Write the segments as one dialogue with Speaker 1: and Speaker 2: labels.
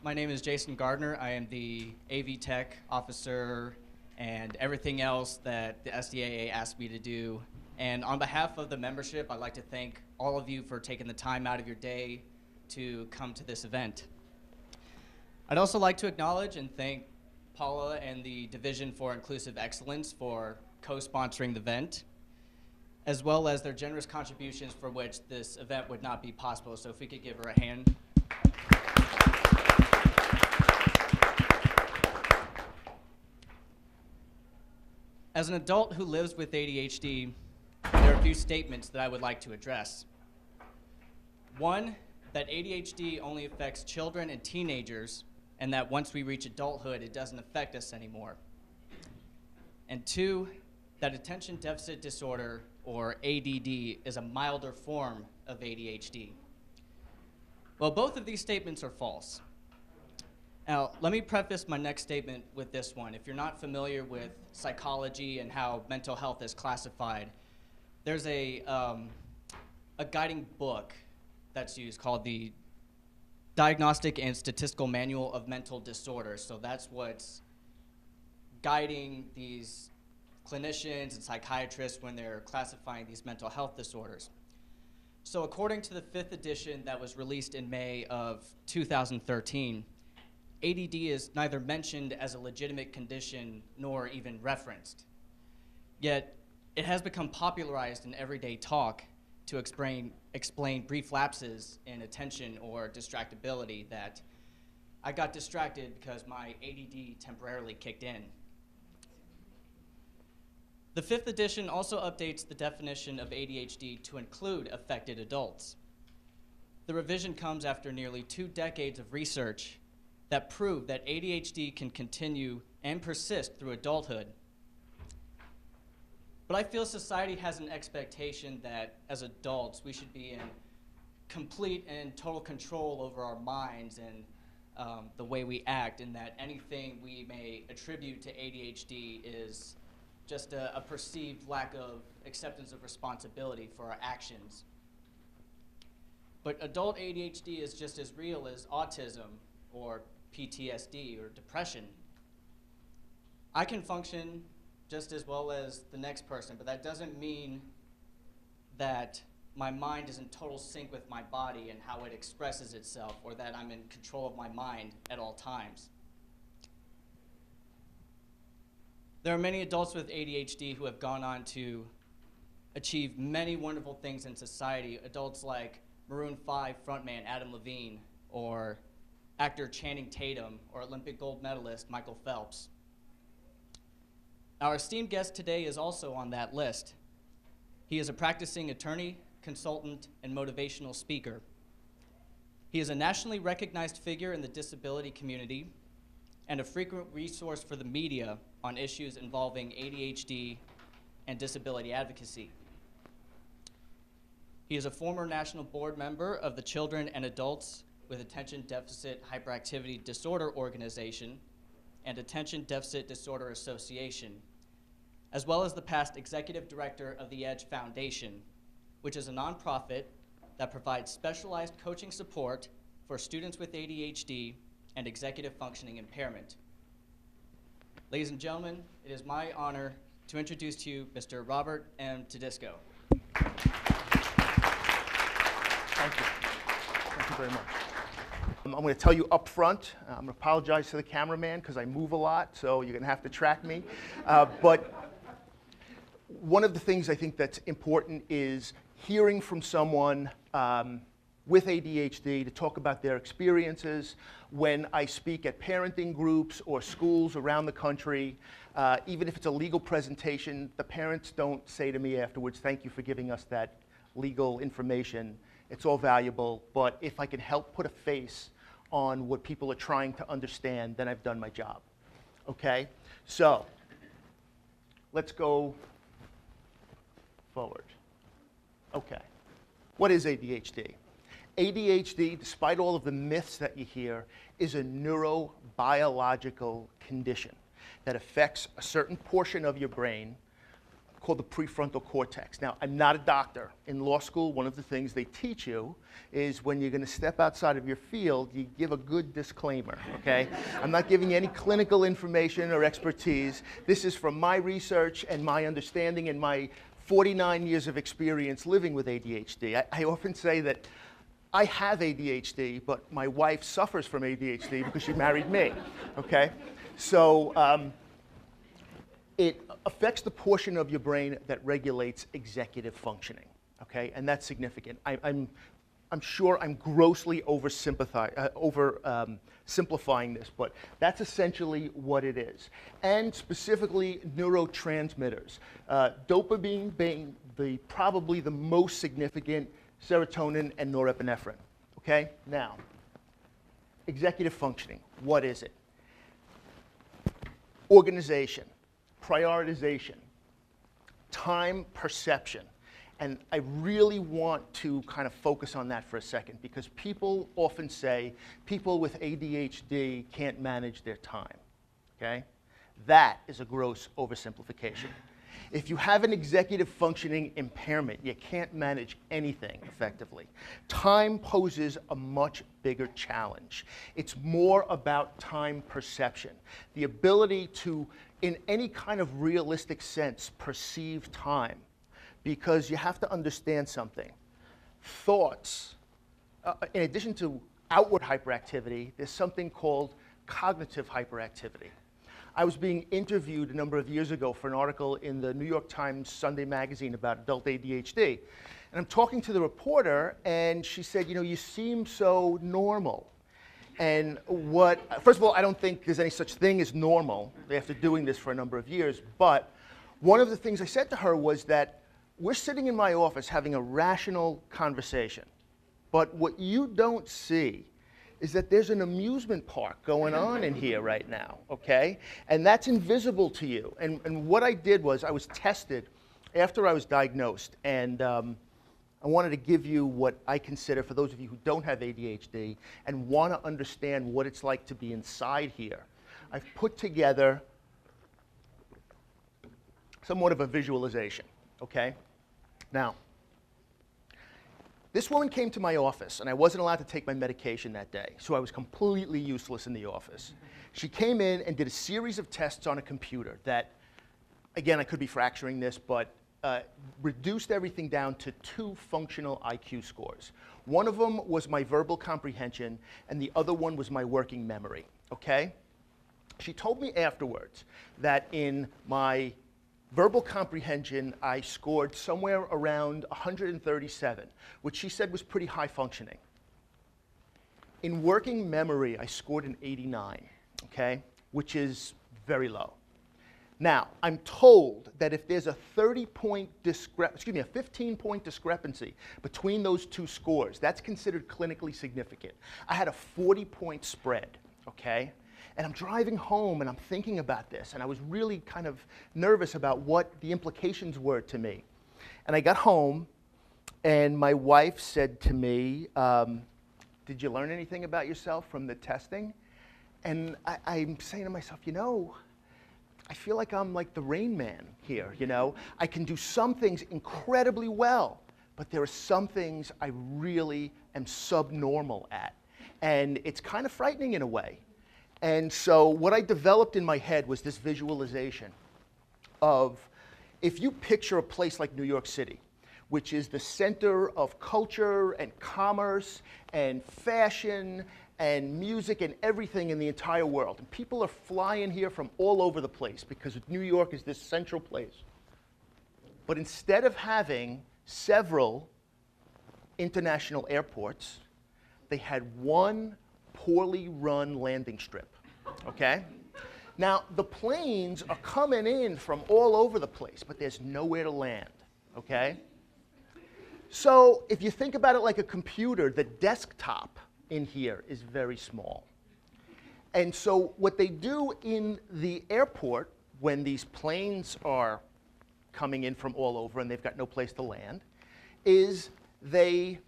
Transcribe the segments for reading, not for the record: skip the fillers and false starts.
Speaker 1: My name is Jason Gardner. I am the AV Tech Officer and everything else that the SDAA asked me to do. And on behalf of the membership, I'd like to thank all of you for taking the time out of your day to come to this event. I'd also like to acknowledge and thank Paula and the Division for Inclusive Excellence for co-sponsoring the event, as well as their generous contributions for which this event would not be possible. So if we could give her a hand. As an adult who lives with ADHD, there are a few statements that I would like to address. One, that ADHD only affects children and teenagers, and that once we reach adulthood, it doesn't affect us anymore. And two, that attention deficit disorder, or ADD, is a milder form of ADHD. Well, both of these statements are false. Now, let me preface my next statement with this one. If you're not familiar with psychology and how mental health is classified, there's a guiding book that's used called the Diagnostic and Statistical Manual of Mental Disorders. So that's what's guiding these clinicians and psychiatrists when they're classifying these mental health disorders. So according to the 5th edition that was released in May of 2013, ADD is neither mentioned as a legitimate condition nor even referenced. Yet, it has become popularized in everyday talk to explain brief lapses in attention or distractibility, that I got distracted because my ADD temporarily kicked in. The 5th edition also updates the definition of ADHD to include affected adults. The revision comes after nearly 2 decades of research that prove that ADHD can continue and persist through adulthood. But I feel society has an expectation that as adults we should be in complete and total control over our minds and the way we act, and that anything we may attribute to ADHD is just a perceived lack of acceptance of responsibility for our actions. But adult ADHD is just as real as autism or PTSD or depression. I can function just as well as the next person, but that doesn't mean that my mind is in total sync with my body and how it expresses itself, or that I'm in control of my mind at all times. There are many adults with ADHD who have gone on to achieve many wonderful things in society. Adults like Maroon 5 frontman Adam Levine, or actor Channing Tatum, or Olympic gold medalist Michael Phelps. Our esteemed guest today is also on that list. He is a practicing attorney, consultant, and motivational speaker. He is a nationally recognized figure in the disability community and a frequent resource for the media on issues involving ADHD and disability advocacy. He is a former national board member of the Children and Adults with Attention Deficit Hyperactivity Disorder Organization and Attention Deficit Disorder Association, as well as the past executive director of the EDGE Foundation, which is a nonprofit that provides specialized coaching support for students with ADHD and executive functioning impairment. Ladies and gentlemen, it is my honor to introduce to you Mr. Robert M. Tudisco.
Speaker 2: Thank you. Thank you very much. I'm going to tell you up front, I'm going to apologize to the cameraman because I move a lot, so you're going to have to track me. But one of the things I think that's important is hearing from someone with ADHD to talk about their experiences. When I speak at parenting groups or schools around the country, even if it's a legal presentation, the parents don't say to me afterwards, "Thank you for giving us that legal information. It's all valuable, but if I can help put a face on what people are trying to understand, then I've done my job." Okay? So, let's go forward. Okay. What is ADHD? ADHD, despite all of the myths that you hear, is a neurobiological condition that affects a certain portion of your brain, called the prefrontal cortex. Now, I'm not a doctor. In law school, one of the things they teach you is when you're going to step outside of your field, you give a good disclaimer, okay? I'm not giving you any clinical information or expertise. This is from my research and my understanding and my 49 years of experience living with ADHD. I often say that I have ADHD, but my wife suffers from ADHD because she married me, okay? So it affects the portion of your brain that regulates executive functioning, okay? And that's significant. I'm sure I'm grossly simplifying this, but that's essentially what it is. And specifically neurotransmitters. Dopamine being probably the most significant, serotonin and norepinephrine, okay? Now, executive functioning, what is it? Organization, prioritization, time perception. And I really want to kind of focus on that for a second because people often say people with ADHD can't manage their time, okay? That is a gross oversimplification. If you have an executive functioning impairment, you can't manage anything effectively. Time poses a much bigger challenge. It's more about time perception, the ability to, in any kind of realistic sense, perceive time. Because you have to understand something. Thoughts, in addition to outward hyperactivity, there's something called cognitive hyperactivity. I was being interviewed a number of years ago for an article in the New York Times Sunday magazine about adult ADHD. And I'm talking to the reporter, and she said, you know, you seem so normal. And first of all, I don't think there's any such thing as normal after doing this for a number of years. But one of the things I said to her was that we're sitting in my office having a rational conversation. But what you don't see is that there's an amusement park going on in here right now, okay? And that's invisible to you. And what I did was I was tested after I was diagnosed. And I wanted to give you what I consider, for those of you who don't have ADHD and want to understand what it's like to be inside here, I've put together somewhat of a visualization, okay? Now, this woman came to my office, and I wasn't allowed to take my medication that day, so I was completely useless in the office. She came in and did a series of tests on a computer that, again, I could be fracturing this, but reduced everything down to 2 functional IQ scores. One of them was my verbal comprehension, and the other one was my working memory, okay? She told me afterwards that in my verbal comprehension, I scored somewhere around 137, which she said was pretty high functioning. In working memory, I scored an 89, okay, which is very low. Now, I'm told that if there's a 15-point discrepancy between those 2 scores, that's considered clinically significant. I had a 40-point spread, okay? And I'm driving home and I'm thinking about this, and I was really kind of nervous about what the implications were to me. And I got home, and my wife said to me, did you learn anything about yourself from the testing? And I'm saying to myself, you know, I feel like I'm like the Rain Man here, you know? I can do some things incredibly well, but there are some things I really am subnormal at. And it's kind of frightening in a way. And so what I developed in my head was this visualization of, if you picture a place like New York City, which is the center of culture and commerce and fashion and music and everything in the entire world, and people are flying here from all over the place because New York is this central place. But instead of having several international airports, they had one poorly run landing strip, okay? Now, the planes are coming in from all over the place, but there's nowhere to land, okay? So if you think about it like a computer, the desktop in here is very small. And so what they do in the airport when these planes are coming in from all over and they've got no place to land is they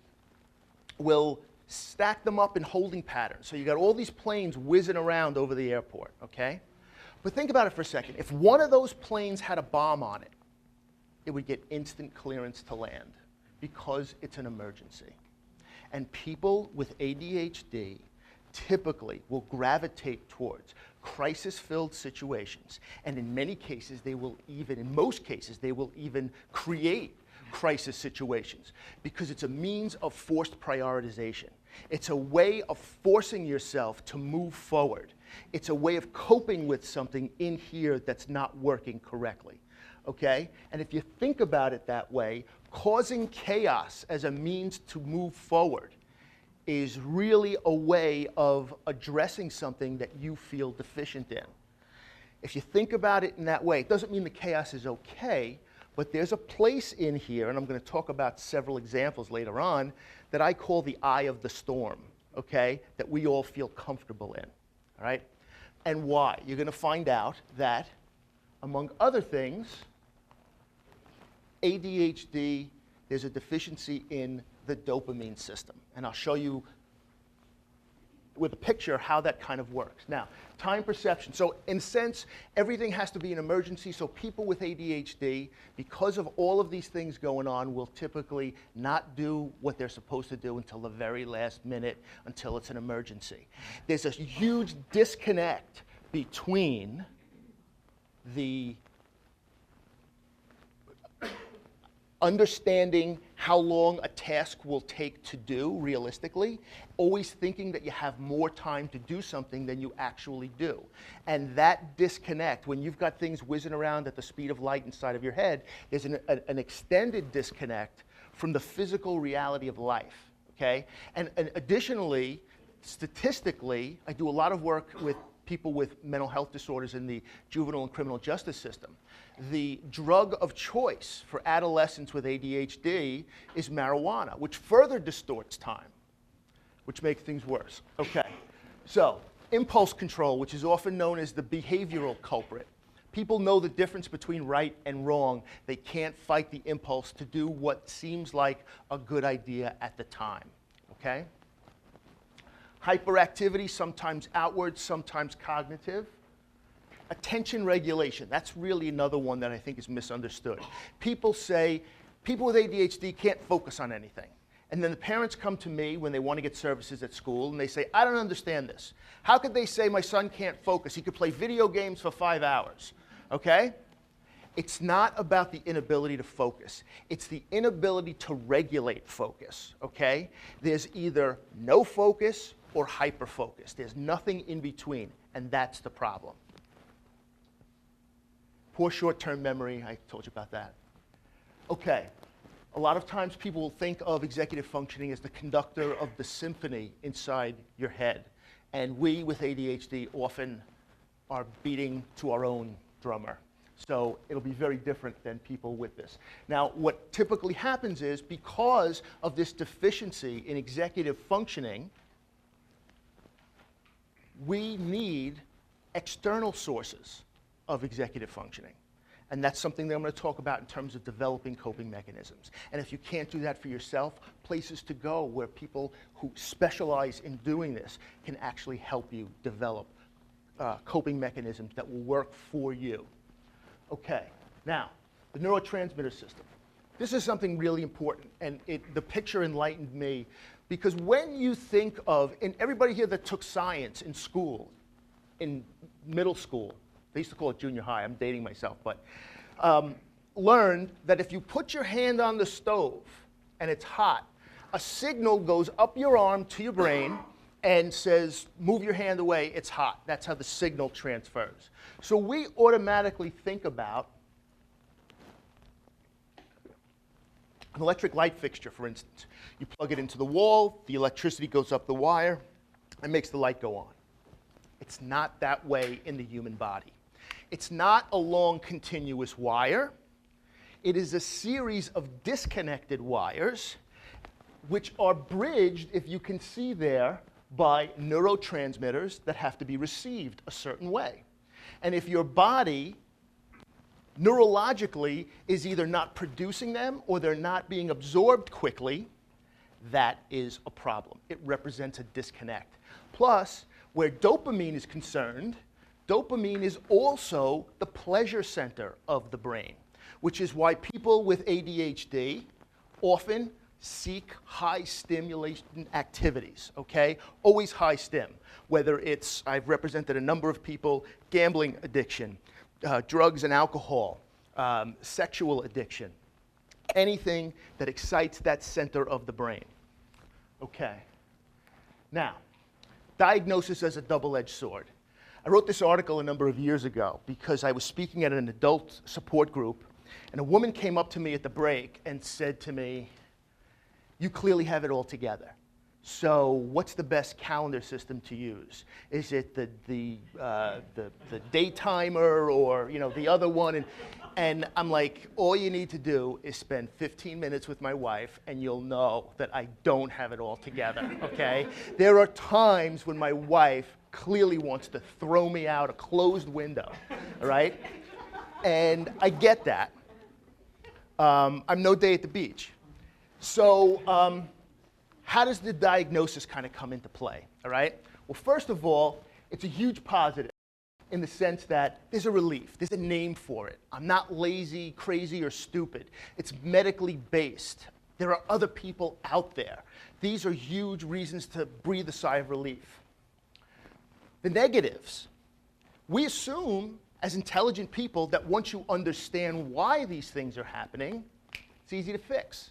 Speaker 2: will stack them up in holding patterns. So you got all these planes whizzing around over the airport, okay? But think about it for a second. If one of those planes had a bomb on it, it would get instant clearance to land because it's an emergency. And people with ADHD typically will gravitate towards crisis-filled situations. And in many cases, in most cases, they will even create crisis situations because it's a means of forced prioritization. It's a way of forcing yourself to move forward. It's a way of coping with something in here that's not working correctly, okay? And if you think about it that way, causing chaos as a means to move forward is really a way of addressing something that you feel deficient in. If you think about it in that way, it doesn't mean the chaos is okay, but there's a place in here, and I'm going to talk about several examples later on, that I call the eye of the storm, okay, that we all feel comfortable in, all right? And why? You're going to find out that, among other things, ADHD, there's a deficiency in the dopamine system. And I'll show you with a picture how that kind of works. Now, time perception. So in a sense, everything has to be an emergency. So people with ADHD, because of all of these things going on, will typically not do what they're supposed to do until the very last minute, until it's an emergency. There's a huge disconnect between the understanding how long a task will take to do realistically, always thinking that you have more time to do something than you actually do. And that disconnect, when you've got things whizzing around at the speed of light inside of your head, there's an extended disconnect from the physical reality of life, okay? And additionally, statistically, I do a lot of work with people with mental health disorders in the juvenile and criminal justice system. The drug of choice for adolescents with ADHD is marijuana, which further distorts time, which makes things worse. Okay, so impulse control, which is often known as the behavioral culprit. People know the difference between right and wrong. They can't fight the impulse to do what seems like a good idea at the time, okay? Hyperactivity, sometimes outward, sometimes cognitive. Attention regulation, that's really another one that I think is misunderstood. People say, people with ADHD can't focus on anything. And then the parents come to me when they want to get services at school and they say, I don't understand this. How could they say my son can't focus? He could play video games for 5 hours, okay? It's not about the inability to focus. It's the inability to regulate focus, okay? There's either no focus or hyper-focus. There's nothing in between, and that's the problem. Poor short-term memory, I told you about that. Okay, a lot of times people will think of executive functioning as the conductor of the symphony inside your head. And we with ADHD often are beating to our own drummer. So it'll be very different than people with this. Now, what typically happens is because of this deficiency in executive functioning, we need external sources of executive functioning. And that's something that I'm going to talk about in terms of developing coping mechanisms. And if you can't do that for yourself, places to go where people who specialize in doing this can actually help you develop coping mechanisms that will work for you. Okay, now, the neurotransmitter system. This is something really important, and the picture enlightened me, because when you think of, and everybody here that took science in school, in middle school, they used to call it junior high, I'm dating myself, but learned that if you put your hand on the stove and it's hot, a signal goes up your arm to your brain and says, move your hand away, it's hot. That's how the signal transfers. So we automatically think about an electric light fixture, for instance. You plug it into the wall, the electricity goes up the wire, and makes the light go on. It's not that way in the human body. It's not a long continuous wire. It is a series of disconnected wires which are bridged, if you can see there, by neurotransmitters that have to be received a certain way. And if your body neurologically is either not producing them or they're not being absorbed quickly, that is a problem. It represents a disconnect. Plus, where dopamine is concerned, dopamine is also the pleasure center of the brain. which is why people with ADHD often seek high stimulation activities, okay? Always high stim, whether it's, I've represented a number of people, gambling addiction, drugs and alcohol, sexual addiction, anything that excites that center of the brain. Okay. Now, diagnosis as a double-edged sword. I wrote this article a number of years ago because I was speaking at an adult support group, and a woman came up to me at the break and said to me, "You clearly have it all together. So what's the best calendar system to use? Is it the day timer or the other one?" And I'm like, all you need to do is spend 15 minutes with my wife and you'll know that I don't have it all together, okay? There are times when my wife clearly wants to throw me out a closed window, all right? And I get that. I'm no day at the beach. So how does the diagnosis kind of come into play, all right? Well, first of all, it's a huge positive in the sense that there's a relief. There's a name for it. I'm not lazy, crazy, or stupid. It's medically based. There are other people out there. These are huge reasons to breathe a sigh of relief. The negatives. We assume, as intelligent people, that once you understand why these things are happening, it's easy to fix.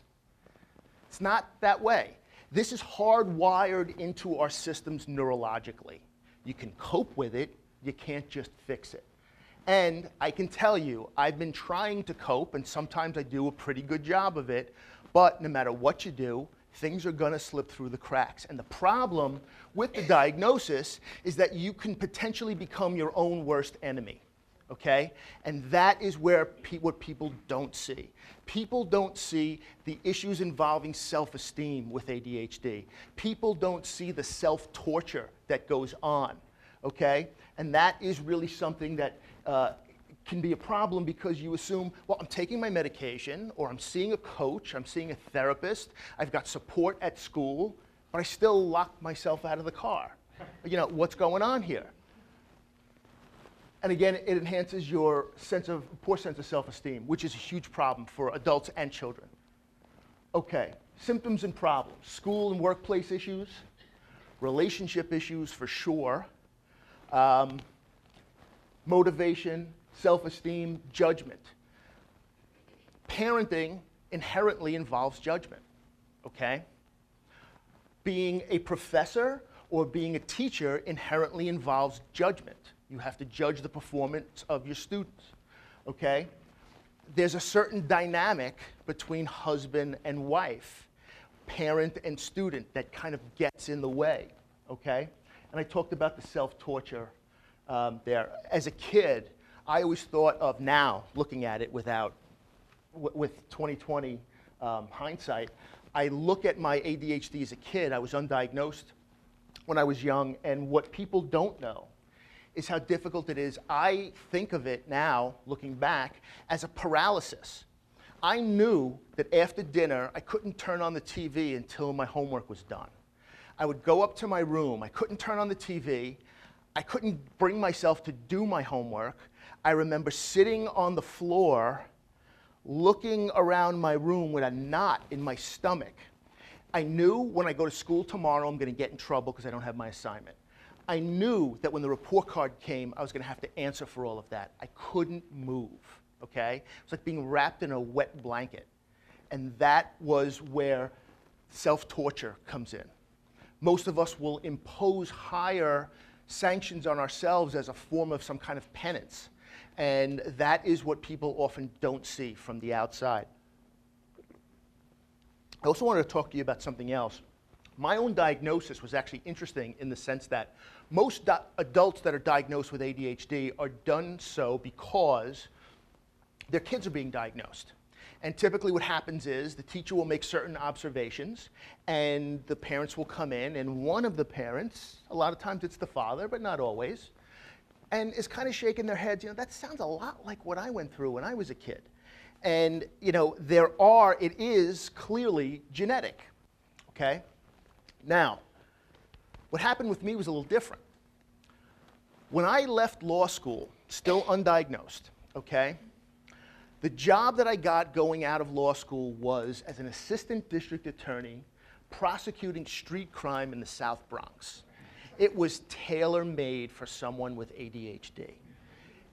Speaker 2: It's not that way. This is hardwired into our systems neurologically. You can cope with it, you can't just fix it. And I can tell you, I've been trying to cope, and sometimes I do a pretty good job of it, but no matter what you do, things are gonna slip through the cracks. And the problem with the diagnosis is that you can potentially become your own worst enemy. Okay? And that is where what people don't see. People don't see the issues involving self-esteem with ADHD. People don't see the self-torture that goes on, okay? And that is really something that can be a problem because you assume, well, I'm taking my medication, or I'm seeing a coach, I'm seeing a therapist, I've got support at school, but I still lock myself out of the car. What's going on here? And again, it enhances your poor sense of self-esteem, which is a huge problem for adults and children. Okay, symptoms and problems. School and workplace issues, relationship issues for sure, motivation, self-esteem, judgment. Parenting inherently involves judgment, okay? Being a professor or being a teacher inherently involves judgment. You have to judge the performance of your students, okay? There's a certain dynamic between husband and wife, parent and student, that kind of gets in the way, okay? And I talked about the self-torture there. As a kid, I always thought of, now, looking at it with 2020 hindsight, I look at my ADHD as a kid. I was undiagnosed when I was young, and what people don't know is how difficult it is. I think of it now, looking back, as a paralysis. I knew that after dinner, I couldn't turn on the TV until my homework was done. I would go up to my room. I couldn't turn on the TV. I couldn't bring myself to do my homework. I remember sitting on the floor, looking around my room with a knot in my stomach. I knew when I go to school tomorrow, I'm going to get in trouble because I don't have my assignment. I knew that when the report card came, I was going to have to answer for all of that. I couldn't move, okay? It was like being wrapped in a wet blanket. And that was where self-torture comes in. Most of us will impose higher sanctions on ourselves as a form of some kind of penance. And that is what people often don't see from the outside. I also wanted to talk to you about something else. My own diagnosis was actually interesting in the sense that most adults that are diagnosed with ADHD are done so because their kids are being diagnosed. And typically what happens is the teacher will make certain observations and the parents will come in, and one of the parents, a lot of times it's the father, but not always, and is kind of shaking their heads, that sounds a lot like what I went through when I was a kid. And it is clearly genetic, okay? Now, what happened with me was a little different. When I left law school, still undiagnosed, okay, The job that I got going out of law school was as an assistant district attorney prosecuting street crime in the South Bronx. It was tailor-made for someone with ADHD.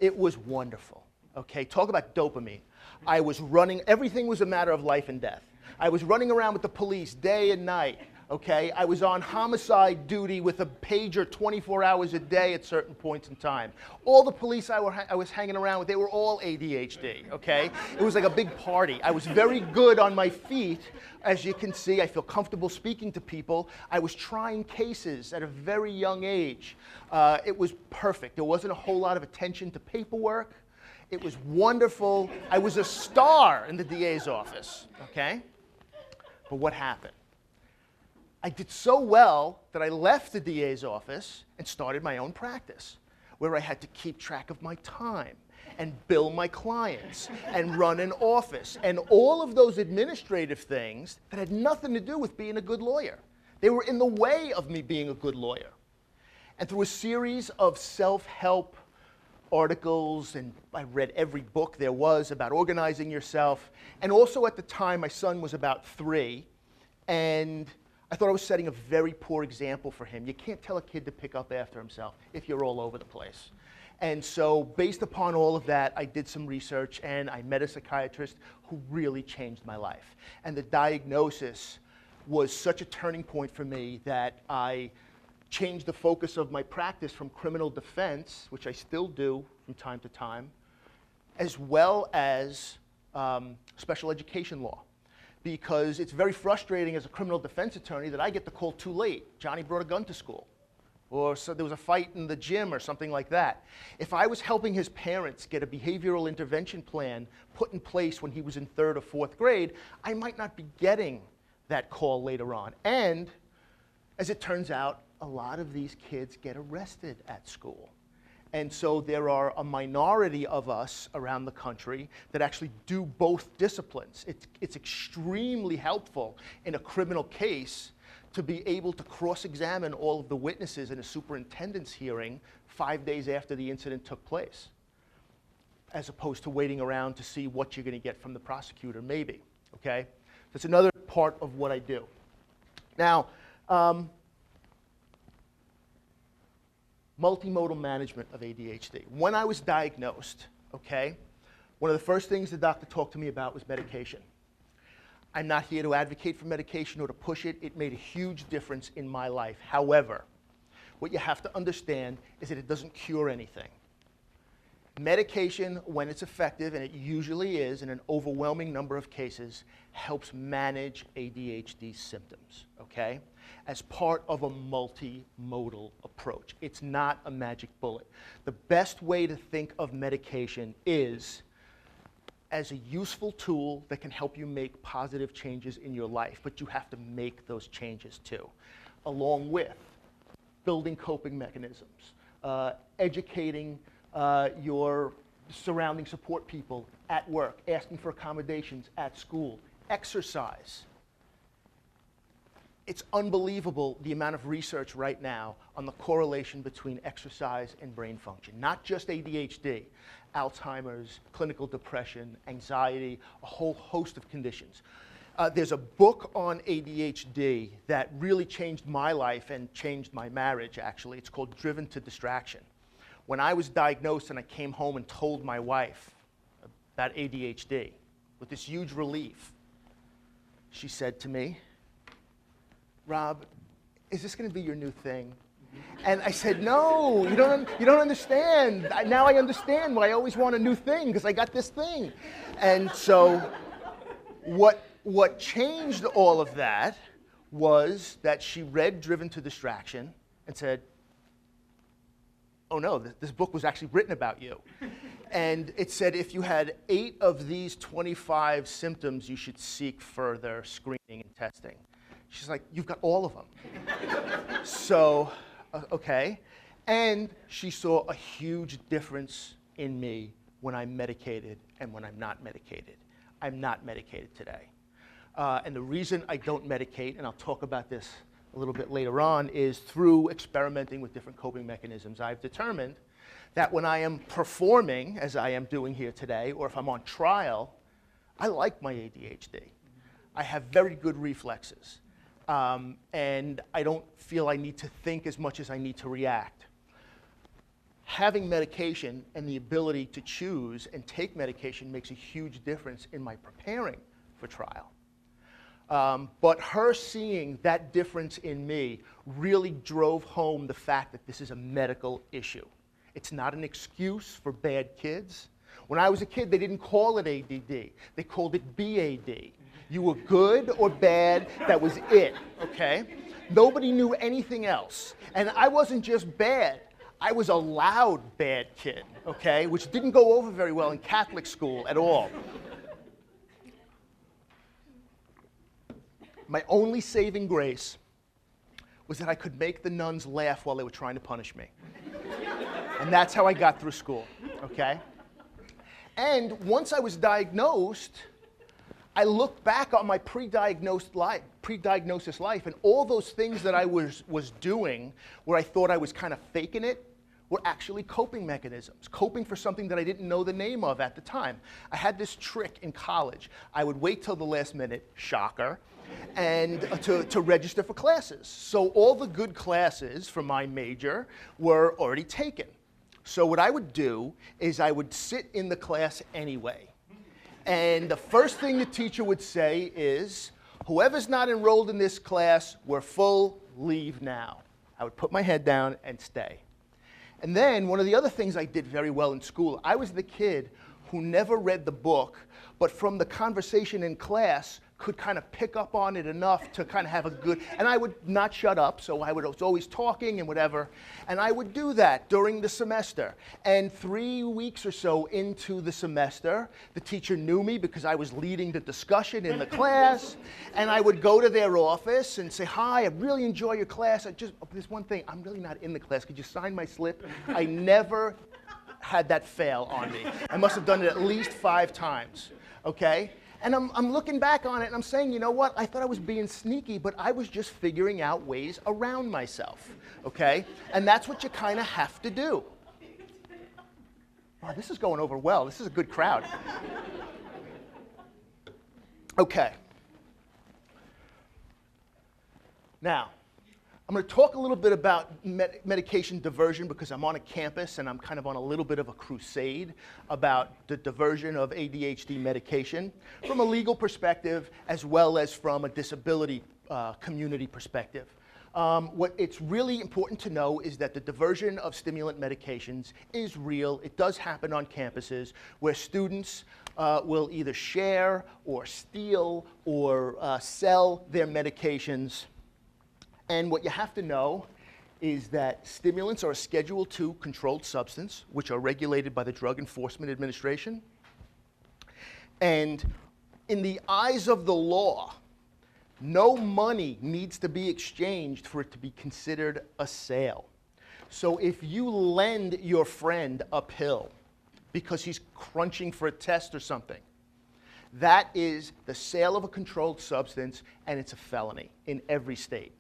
Speaker 2: It was wonderful, okay? Talk about dopamine. I was running, everything was a matter of life and death. I was running around with the police day and night, okay? I was on homicide duty with a pager 24 hours a day at certain points in time. All the police I was hanging around with, they were all ADHD, okay? It was like a big party. I was very good on my feet. As you can see, I feel comfortable speaking to people. I was trying cases at a very young age. It was perfect. There wasn't a whole lot of attention to paperwork. It was wonderful. I was a star in the DA's office, okay? But what happened? I did so well that I left the DA's office and started my own practice, where I had to keep track of my time and bill my clients and run an office and all of those administrative things that had nothing to do with being a good lawyer. They were in the way of me being a good lawyer. And through a series of self-help articles, and I read every book there was about organizing yourself, and also at the time my son was about 3, and I thought I was setting a very poor example for him. You can't tell a kid to pick up after himself if you're all over the place. And so based upon all of that, I did some research and I met a psychiatrist who really changed my life. And the diagnosis was such a turning point for me that I changed the focus of my practice from criminal defense, which I still do from time to time, as well as special education law. Because it's very frustrating as a criminal defense attorney that I get the call too late. Johnny brought a gun to school. Or so there was a fight in the gym or something like that. If I was helping his parents get a behavioral intervention plan put in place when he was in 3rd or 4th grade, I might not be getting that call later on. And as it turns out, a lot of these kids get arrested at school. And so there are a minority of us around the country that actually do both disciplines. It's extremely helpful in a criminal case to be able to cross-examine all of the witnesses in a superintendent's hearing 5 days after the incident took place, as opposed to waiting around to see what you're going to get from the prosecutor, maybe, okay? That's another part of what I do. Now, multimodal management of ADHD. When I was diagnosed, okay, one of the first things the doctor talked to me about was medication. I'm not here to advocate for medication or to push it. It made a huge difference in my life. However, what you have to understand is that it doesn't cure anything. Medication, when it's effective, and it usually is in an overwhelming number of cases, helps manage ADHD symptoms, okay? As part of a multimodal approach. It's not a magic bullet. The best way to think of medication is as a useful tool that can help you make positive changes in your life, but you have to make those changes too, along with building coping mechanisms, educating your surrounding support people at work, asking for accommodations at school, exercise. It's unbelievable the amount of research right now on the correlation between exercise and brain function. Not just ADHD, Alzheimer's, clinical depression, anxiety, a whole host of conditions. There's a book on ADHD that really changed my life and changed my marriage, actually. It's called Driven to Distraction. When I was diagnosed and I came home and told my wife about ADHD, with this huge relief, she said to me, "Rob, is this going to be your new thing?" And I said, "No, you don't understand. Now I understand why I always want a new thing, because I got this thing." And so what changed all of that was that she read Driven to Distraction and said, "Oh no, this book was actually written about you." And it said if you had 8 of these 25 symptoms, you should seek further screening and testing. She's like, "You've got all of them." So, okay. And she saw a huge difference in me when I'm medicated and when I'm not medicated. I'm not medicated today. And the reason I don't medicate, and I'll talk about this a little bit later on, is through experimenting with different coping mechanisms, I've determined that when I am performing, as I am doing here today, or if I'm on trial, I like my ADHD. I have very good reflexes, and I don't feel I need to think as much as I need to react. Having medication and the ability to choose and take medication makes a huge difference in my preparing for trial. But her seeing that difference in me really drove home the fact that this is a medical issue. It's not an excuse for bad kids. When I was a kid, they didn't call it ADD. They called it BAD. You were good or bad, that was it, okay? Nobody knew anything else. And I wasn't just bad. I was a loud bad kid, okay, which didn't go over very well in Catholic school at all. My only saving grace was that I could make the nuns laugh while they were trying to punish me. And that's how I got through school, okay? And once I was diagnosed, I looked back on my pre-diagnosis life, and all those things that I was doing where I thought I was kind of faking it were actually coping mechanisms, coping for something that I didn't know the name of at the time. I had this trick in college. I would wait till the last minute, shocker, and to register for classes. So all the good classes for my major were already taken. So what I would do is I would sit in the class anyway. And the first thing the teacher would say is, whoever's not enrolled in this class, we're full, leave now. I would put my head down and stay. And then one of the other things I did very well in school, I was the kid who never read the book, but from the conversation in class could kind of pick up on it enough to kind of have a good, and I would not shut up, so I was always talking and whatever, and I would do that during the semester. And 3 weeks or so into the semester, the teacher knew me because I was leading the discussion in the class, and I would go to their office and say, hi, I really enjoy your class. There's one thing, I'm really not in the class. Could you sign my slip? I never had that fail on me. I must have done it at least 5 times, okay? And I'm looking back on it and I'm saying, you know what? I thought I was being sneaky, but I was just figuring out ways around myself, okay? And that's what you kind of have to do. Oh, this is going over well. This is a good crowd. Okay. Now, I'm going to talk a little bit about medication diversion because I'm on a campus and I'm kind of on a little bit of a crusade about the diversion of ADHD medication from a legal perspective as well as from a disability community perspective. What it's really important to know is that the diversion of stimulant medications is real. It does happen on campuses where students will either share or steal or sell their medications. And what you have to know is that stimulants are a Schedule II controlled substance, which are regulated by the Drug Enforcement Administration. And in the eyes of the law, no money needs to be exchanged for it to be considered a sale. So if you lend your friend a pill because he's crunching for a test or something, that is the sale of a controlled substance, and it's a felony in every state.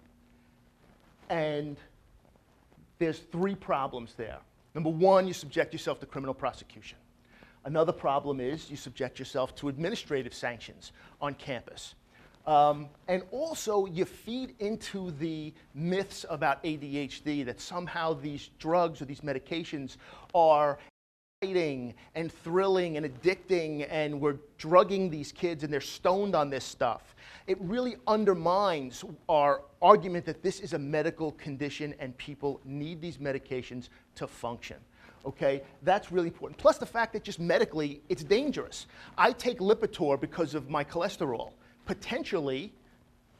Speaker 2: And there's 3 problems there. Number 1, you subject yourself to criminal prosecution. Another problem is you subject yourself to administrative sanctions on campus. And also, you feed into the myths about ADHD that somehow these drugs or these medications are exciting and thrilling and addicting, and we're drugging these kids and they're stoned on this stuff. It really undermines our argument that this is a medical condition and people need these medications to function. Okay, that's really important. Plus the fact that just medically, it's dangerous. I take Lipitor because of my cholesterol. Potentially,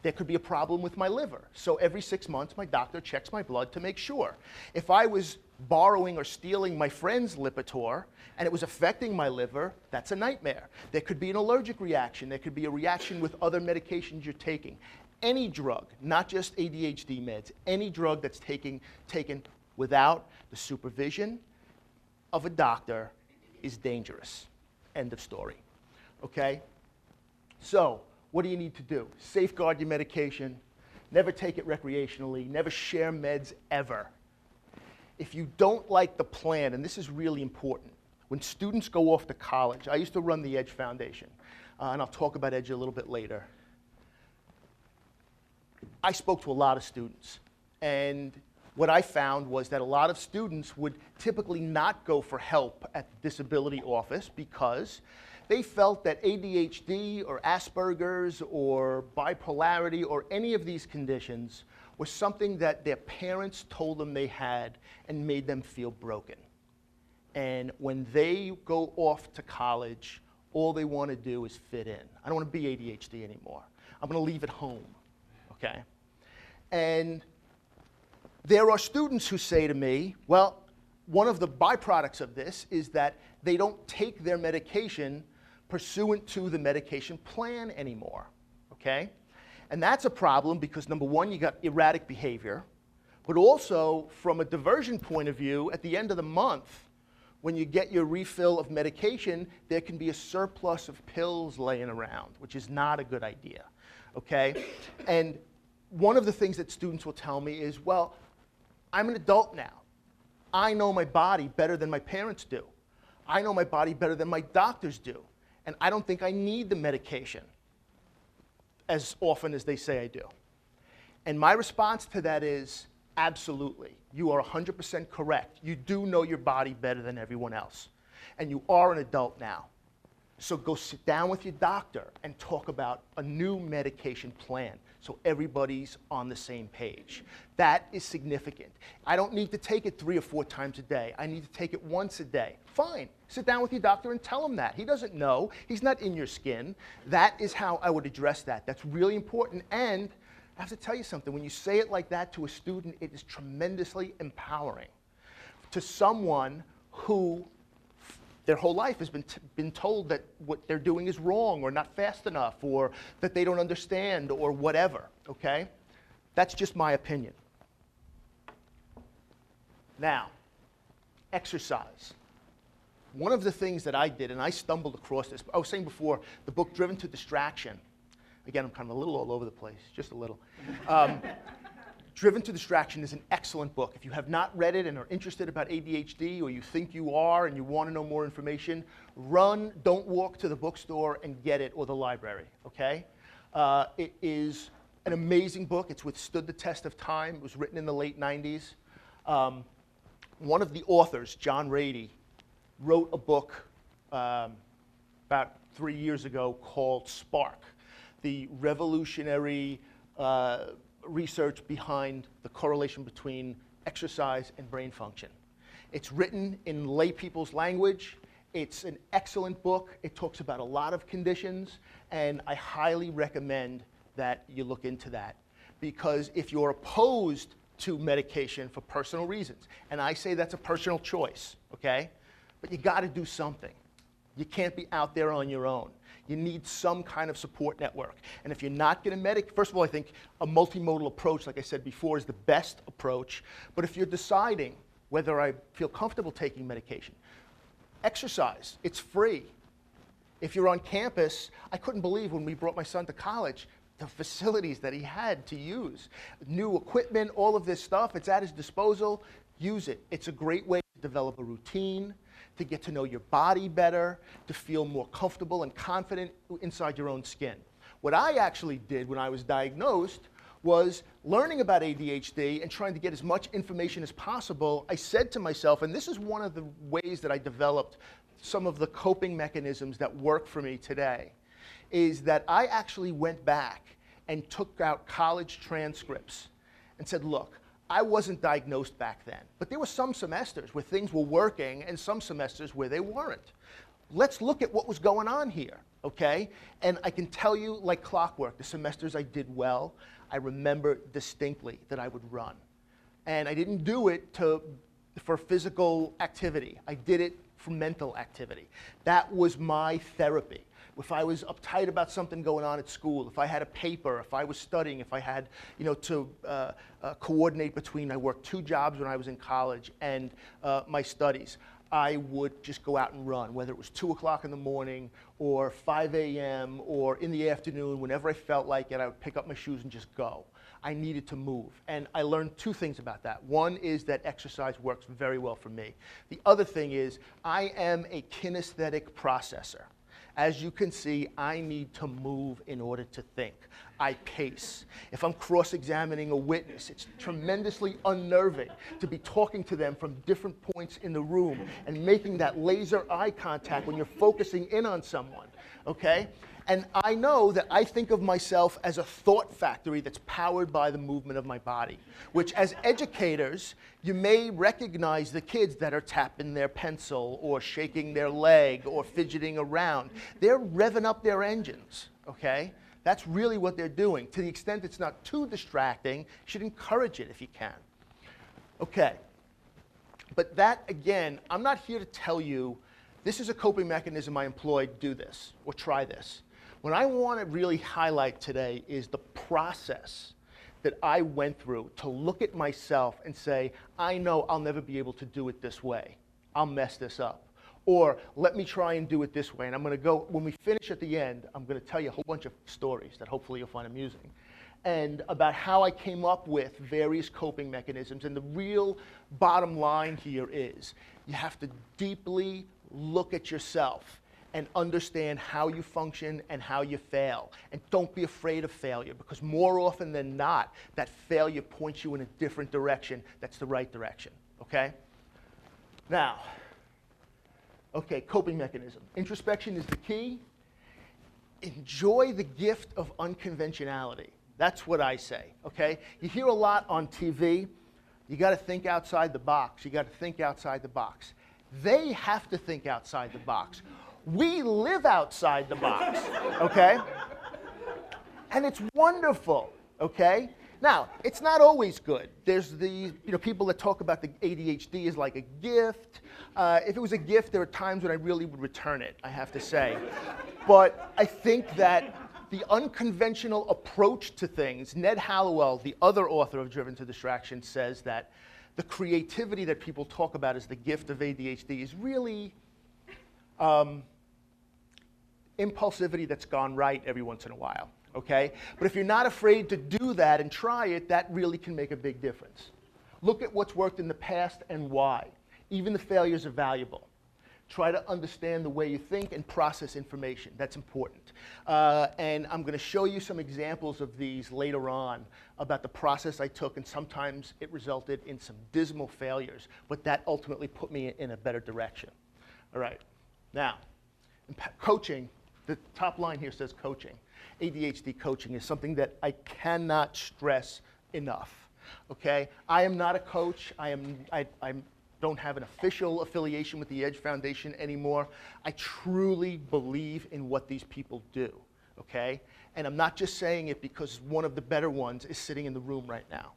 Speaker 2: there could be a problem with my liver. So every 6 months, my doctor checks my blood to make sure. If I was borrowing or stealing my friend's Lipitor and it was affecting my liver, that's a nightmare. There could be an allergic reaction. There could be a reaction with other medications you're taking. Any drug, not just ADHD meds, any drug that's taken without the supervision of a doctor is dangerous. End of story. Okay? So, what do you need to do? Safeguard your medication, never take it recreationally, never share meds ever. If you don't like the plan, and this is really important, when students go off to college, I used to run the EDGE Foundation, and I'll talk about EDGE a little bit later. I spoke to a lot of students, and what I found was that a lot of students would typically not go for help at the disability office because they felt that ADHD or Asperger's or bipolarity or any of these conditions was something that their parents told them they had and made them feel broken. And when they go off to college, all they want to do is fit in. I don't want to be ADHD anymore. I'm going to leave it home, okay? And there are students who say to me, well, one of the byproducts of this is that they don't take their medication pursuant to the medication plan anymore, okay? And that's a problem because, number one, you got erratic behavior, but also from a diversion point of view, at the end of the month, when you get your refill of medication, there can be a surplus of pills laying around, which is not a good idea, okay? And one of the things that students will tell me is, well, I'm an adult now. I know my body better than my parents do. I know my body better than my doctors do. And I don't think I need the medication as often as they say I do. And my response to that is, absolutely. You are 100% correct. You do know your body better than everyone else. And you are an adult now. So go sit down with your doctor and talk about a new medication plan so everybody's on the same page. That is significant. I don't need to take it 3 or 4 times a day. I need to take it once a day. Fine. Sit down with your doctor and tell him that. He doesn't know. He's not in your skin. That is how I would address that. That's really important. And I have to tell you something. When you say it like that to a student, it is tremendously empowering to someone who their whole life has been told that what they're doing is wrong or not fast enough or that they don't understand or whatever, okay? That's just my opinion. Now, exercise. One of the things that I did, and I stumbled across this, I was saying before, the book Driven to Distraction. Again, I'm kind of a little all over the place, just a little. Driven to Distraction is an excellent book. If you have not read it and are interested about ADHD or you think you are and you want to know more information, run, don't walk to the bookstore and get it or the library, okay? It is an amazing book. It's withstood the test of time. It was written in the late 90s. One of the authors, John Rady, wrote a book about 3 years ago called Spark, the revolutionary research behind the correlation between exercise and brain function. It's written in lay people's language. It's an excellent book. It talks about a lot of conditions, and I highly recommend that you look into that. Because if you're opposed to medication for personal reasons, and I say that's a personal choice, okay? But you gotta do something. You can't be out there on your own. You need some kind of support network. And if you're not going to first of all, I think a multimodal approach, like I said before, is the best approach. But if you're deciding whether I feel comfortable taking medication, exercise, it's free. If you're on campus, I couldn't believe when we brought my son to college, the facilities that he had to use. New equipment, all of this stuff, it's at his disposal. Use it. It's a great way to develop a routine, to get to know your body better, to feel more comfortable and confident inside your own skin. What I actually did when I was diagnosed was learning about ADHD and trying to get as much information as possible. I said to myself, and this is one of the ways that I developed some of the coping mechanisms that work for me today, is that I actually went back and took out college transcripts and said, look, I wasn't diagnosed back then, but there were some semesters where things were working and some semesters where they weren't. Let's look at what was going on here, okay? And I can tell you like clockwork, the semesters I did well, I remember distinctly that I would run. And I didn't do it for physical activity. I did it for mental activity. That was my therapy. If I was uptight about something going on at school, if I had a paper, if I was studying, if I had, to coordinate between, I worked 2 jobs when I was in college and my studies, I would just go out and run, whether it was 2 o'clock in the morning or 5 a.m. or in the afternoon, whenever I felt like it, I would pick up my shoes and just go. I needed to move. And I learned two things about that. One is that exercise works very well for me. The other thing is I am a kinesthetic processor. As you can see, I need to move in order to think. I pace. If I'm cross-examining a witness, it's tremendously unnerving to be talking to them from different points in the room and making that laser eye contact when you're focusing in on someone, okay? And I know that I think of myself as a thought factory that's powered by the movement of my body, which as educators, you may recognize the kids that are tapping their pencil or shaking their leg or fidgeting around. They're revving up their engines, okay? That's really what they're doing. To the extent it's not too distracting, you should encourage it if you can. Okay. But that, again, I'm not here to tell you, this is a coping mechanism I employ, do this, or try this. What I want to really highlight today is the process that I went through to look at myself and say, I know I'll never be able to do it this way. I'll mess this up. Or let me try and do it this way. And I'm going to go, when we finish at the end, I'm going to tell you a whole bunch of stories that hopefully you'll find amusing. And about how I came up with various coping mechanisms. And the real bottom line here is you have to deeply look at yourself and understand how you function and how you fail. And don't be afraid of failure, because more often than not, that failure points you in a different direction that's the right direction, okay? Now, okay, coping mechanism. Introspection is the key. Enjoy the gift of unconventionality. That's what I say, okay? You hear a lot on TV, you gotta think outside the box, you gotta think outside the box. They have to think outside the box. We live outside the box, okay? And it's wonderful, okay? Now, it's not always good. There's the people that talk about the ADHD as like a gift. If it was a gift, there are times when I really would return it, I have to say. But I think that the unconventional approach to things, Ned Hallowell, the other author of Driven to Distraction, says that the creativity that people talk about as the gift of ADHD is really impulsivity that's gone right every once in a while, okay? But if you're not afraid to do that and try it, that really can make a big difference. Look at what's worked in the past and why. Even the failures are valuable. Try to understand the way you think and process information. That's important. And I'm going to show you some examples of these later on about the process I took, and sometimes it resulted in some dismal failures, but that ultimately put me in a better direction. All right. Now, coaching, the top line here says coaching. ADHD coaching is something that I cannot stress enough, okay? I am not a coach. I don't have an official affiliation with the Edge Foundation anymore. I truly believe in what these people do, okay? And I'm not just saying it because one of the better ones is sitting in the room right now,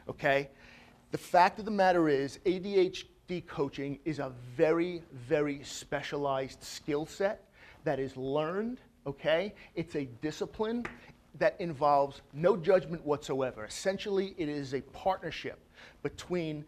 Speaker 2: okay? The fact of the matter is ADHD coaching is a very, very specialized skill set that is learned, okay? It's a discipline that involves no judgment whatsoever. Essentially, it is a partnership between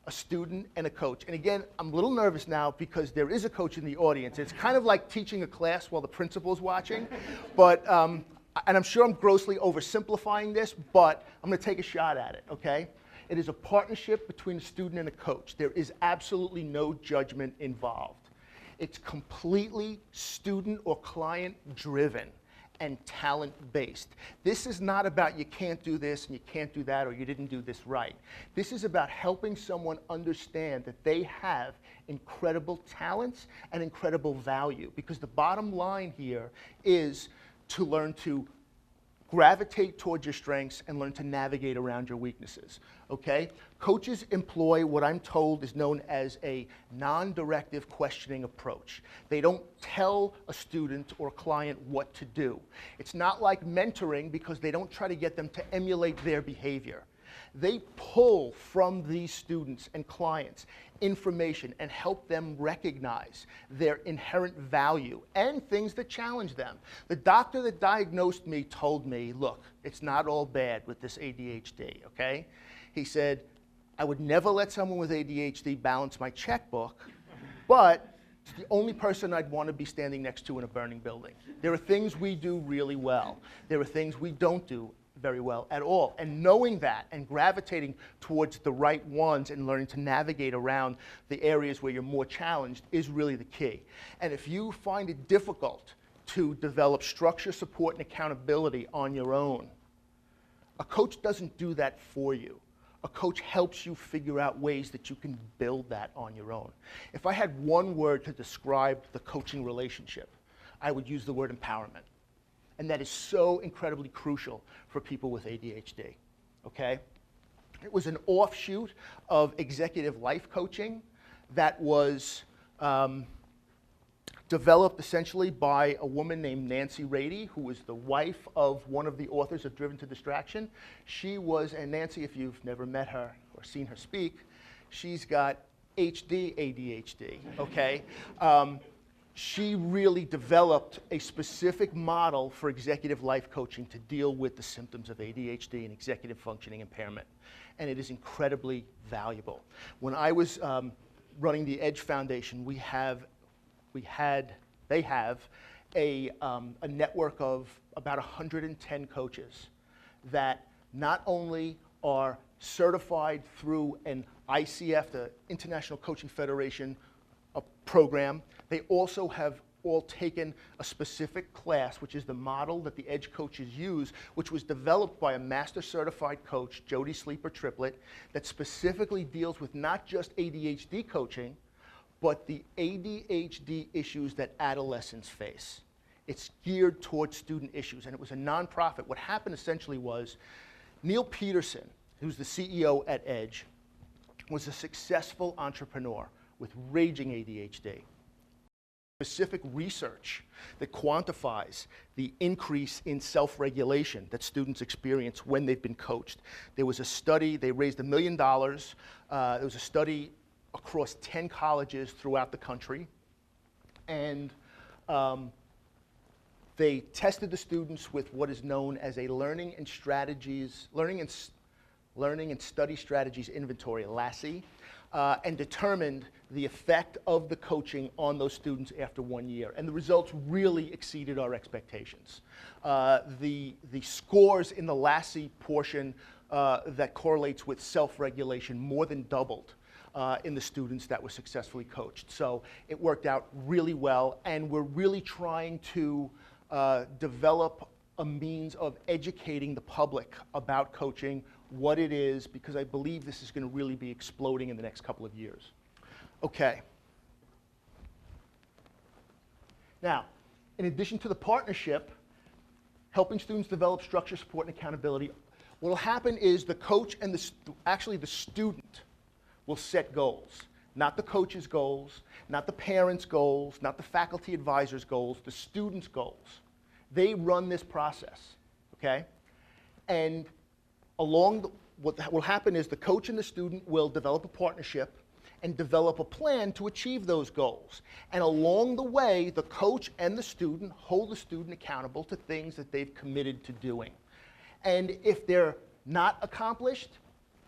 Speaker 2: a student and a coach. And again, I'm a little nervous now because there is a coach in the audience. It's kind of like teaching a class while the principal's watching. But, and I'm sure I'm grossly oversimplifying this, but I'm going to take a shot at it, okay? It is a partnership between a student and a coach. There is absolutely no judgment involved. It's completely student or client driven and talent-based. This is not about you can't do this and you can't do that or you didn't do this right. This is about helping someone understand that they have incredible talents and incredible value, because the bottom line here is to learn to gravitate towards your strengths and learn to navigate around your weaknesses, okay? Coaches employ what I'm told is known as a non-directive questioning approach. They don't tell a student or client what to do. It's not like mentoring, because they don't try to get them to emulate their behavior. They pull from these students and clients information and help them recognize their inherent value and things that challenge them. The doctor that diagnosed me told me, look, it's not all bad with this ADHD, okay? He said, I would never let someone with ADHD balance my checkbook, but it's the only person I'd want to be standing next to in a burning building. There are things we do really well. There are things we don't do very well at all. And knowing that and gravitating towards the right ones and learning to navigate around the areas where you're more challenged is really the key. And if you find it difficult to develop structure, support, and accountability on your own, a coach doesn't do that for you. A coach helps you figure out ways that you can build that on your own. If I had one word to describe the coaching relationship, I would use the word empowerment. And that is so incredibly crucial for people with ADHD, okay? It was an offshoot of executive life coaching that was developed essentially by a woman named Nancy Rady, who was the wife of one of the authors of Driven to Distraction. She was, and Nancy, if you've never met her or seen her speak, she's got HD ADHD, okay? She really developed a specific model for executive life coaching to deal with the symptoms of ADHD and executive functioning impairment. And it is incredibly valuable. When I was running the EDGE Foundation, they have a network of about 110 coaches that not only are certified through an ICF, the International Coaching Federation program, they also have all taken a specific class, which is the model that the EDGE coaches use, which was developed by a master certified coach, Jody Sleeper Triplett, that specifically deals with not just ADHD coaching, but the ADHD issues that adolescents face. It's geared towards student issues, and it was a nonprofit. What happened essentially was Neil Peterson, who's the CEO at EDGE, was a successful entrepreneur with raging ADHD. Specific research that quantifies the increase in self-regulation that students experience when they've been coached. There was a study, they raised $1 million. There was a study across 10 colleges throughout the country. And they tested the students with what is known as a learning and study strategies inventory, LASSI, and determined the effect of the coaching on those students after 1 year. And the results really exceeded our expectations. The scores in the LASSI portion that correlates with self-regulation more than doubled in the students that were successfully coached. So it worked out really well, and we're really trying to develop a means of educating the public about coaching, what it is, because I believe this is going to really be exploding in the next couple of years. Okay. Now, in addition to the partnership, helping students develop structure, support, and accountability, what will happen is the coach and actually the student will set goals. Not the coach's goals, not the parents' goals, not the faculty advisor's goals, the student's goals. They run this process, okay? And what will happen is the coach and the student will develop a partnership and develop a plan to achieve those goals. And along the way, the coach and the student hold the student accountable to things that they've committed to doing. And if they're not accomplished,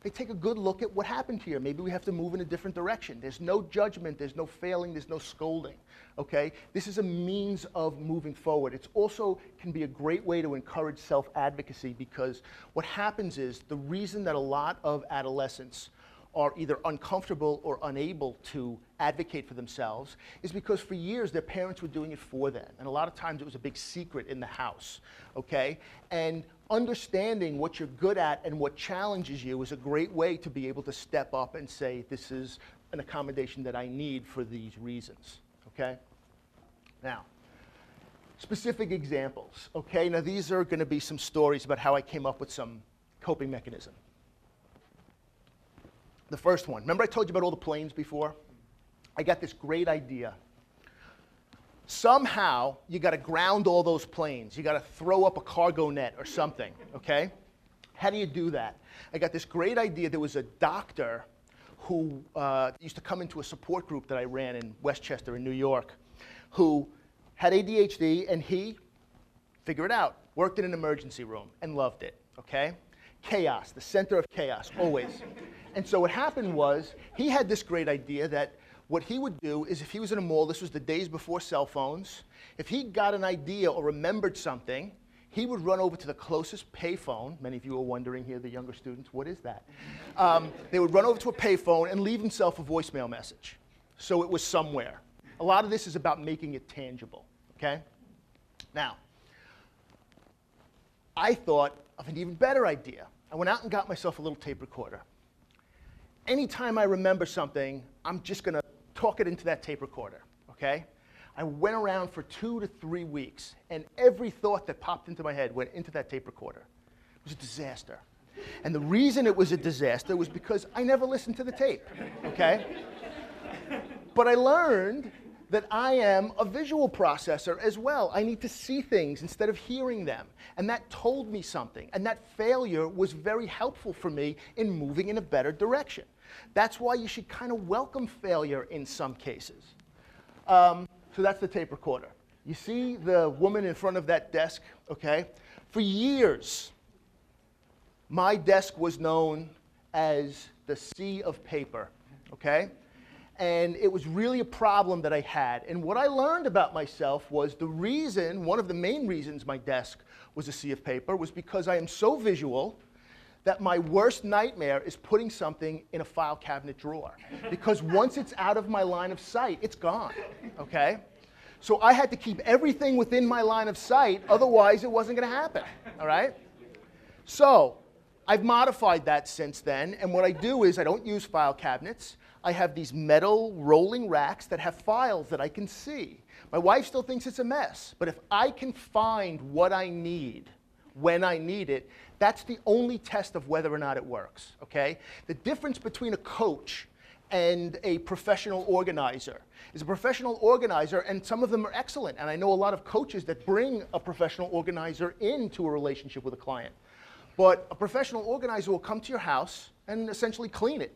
Speaker 2: they take a good look at what happened here. Maybe we have to move in a different direction. There's no judgment, there's no failing, there's no scolding, okay? This is a means of moving forward. It's also can be a great way to encourage self-advocacy, because what happens is the reason that a lot of adolescents are either uncomfortable or unable to advocate for themselves is because for years their parents were doing it for them. And a lot of times it was a big secret in the house, okay? And understanding what you're good at and what challenges you is a great way to be able to step up and say, this is an accommodation that I need for these reasons, okay? Now, specific examples, okay? Now these are gonna be some stories about how I came up with some coping mechanism. The first one, remember I told you about all the planes before? I got this great idea. Somehow, you gotta ground all those planes. You gotta throw up a cargo net or something, okay? How do you do that? I got this great idea. There was a doctor who used to come into a support group that I ran in Westchester in New York, who had ADHD, and he, figure it out, worked in an emergency room and loved it, okay? Chaos, the center of chaos, always. And so what happened was, he had this great idea that what he would do is if he was in a mall, this was the days before cell phones, if he got an idea or remembered something, he would run over to the closest payphone. Many of you are wondering here, the younger students, what is that? They would run over to a payphone and leave himself a voicemail message. So it was somewhere. A lot of this is about making it tangible, okay? Now, I thought of an even better idea. I went out and got myself a little tape recorder. Anytime I remember something, I'm just going to talk it into that tape recorder, okay? I went around for 2 to 3 weeks, and every thought that popped into my head went into that tape recorder. It was a disaster. And the reason it was a disaster was because I never listened to the tape, okay? But I learned that I am a visual processor as well. I need to see things instead of hearing them. And that told me something. And that failure was very helpful for me in moving in a better direction. That's why you should kind of welcome failure in some cases. So that's the tape recorder. You see the woman in front of that desk, okay? For years, my desk was known as the sea of paper, okay? And it was really a problem that I had. And what I learned about myself was one of the main reasons my desk was a sea of paper was because I am so visual that my worst nightmare is putting something in a file cabinet drawer. Because once it's out of my line of sight, it's gone, okay? So I had to keep everything within my line of sight, otherwise it wasn't gonna happen, all right? So I've modified that since then, and what I do is I don't use file cabinets. I have these metal rolling racks that have files that I can see. My wife still thinks it's a mess, but if I can find what I need when I need it, that's the only test of whether or not it works, okay? The difference between a coach and a professional organizer is a professional organizer, and some of them are excellent, and I know a lot of coaches that bring a professional organizer into a relationship with a client. But a professional organizer will come to your house and essentially clean it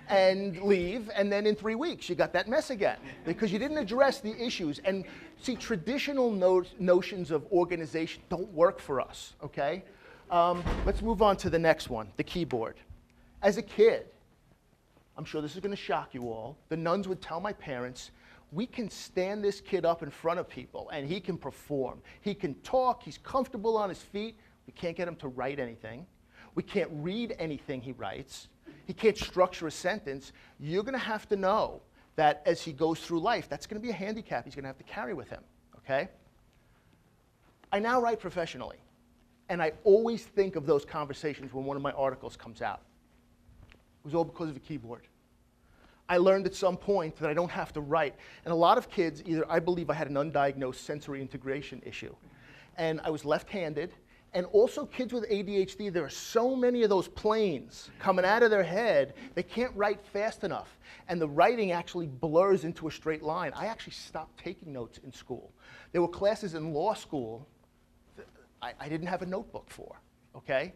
Speaker 2: and leave, and then in 3 weeks you got that mess again because you didn't address the issues. And see, traditional notions of organization don't work for us, okay? Let's move on to the next one, the keyboard. As a kid, I'm sure this is going to shock you all, the nuns would tell my parents, we can stand this kid up in front of people and he can perform. He can talk, he's comfortable on his feet. We can't get him to write anything. We can't read anything he writes. He can't structure a sentence. You're going to have to know that as he goes through life, that's going to be a handicap he's going to have to carry with him, okay? I now write professionally, and I always think of those conversations when one of my articles comes out. It was all because of a keyboard. I learned at some point that I don't have to write. And a lot of kids, I believe I had an undiagnosed sensory integration issue. And I was left-handed. And also kids with ADHD, there are so many of those planes coming out of their head, they can't write fast enough. And the writing actually blurs into a straight line. I actually stopped taking notes in school. There were classes in law school that I didn't have a notebook for, okay?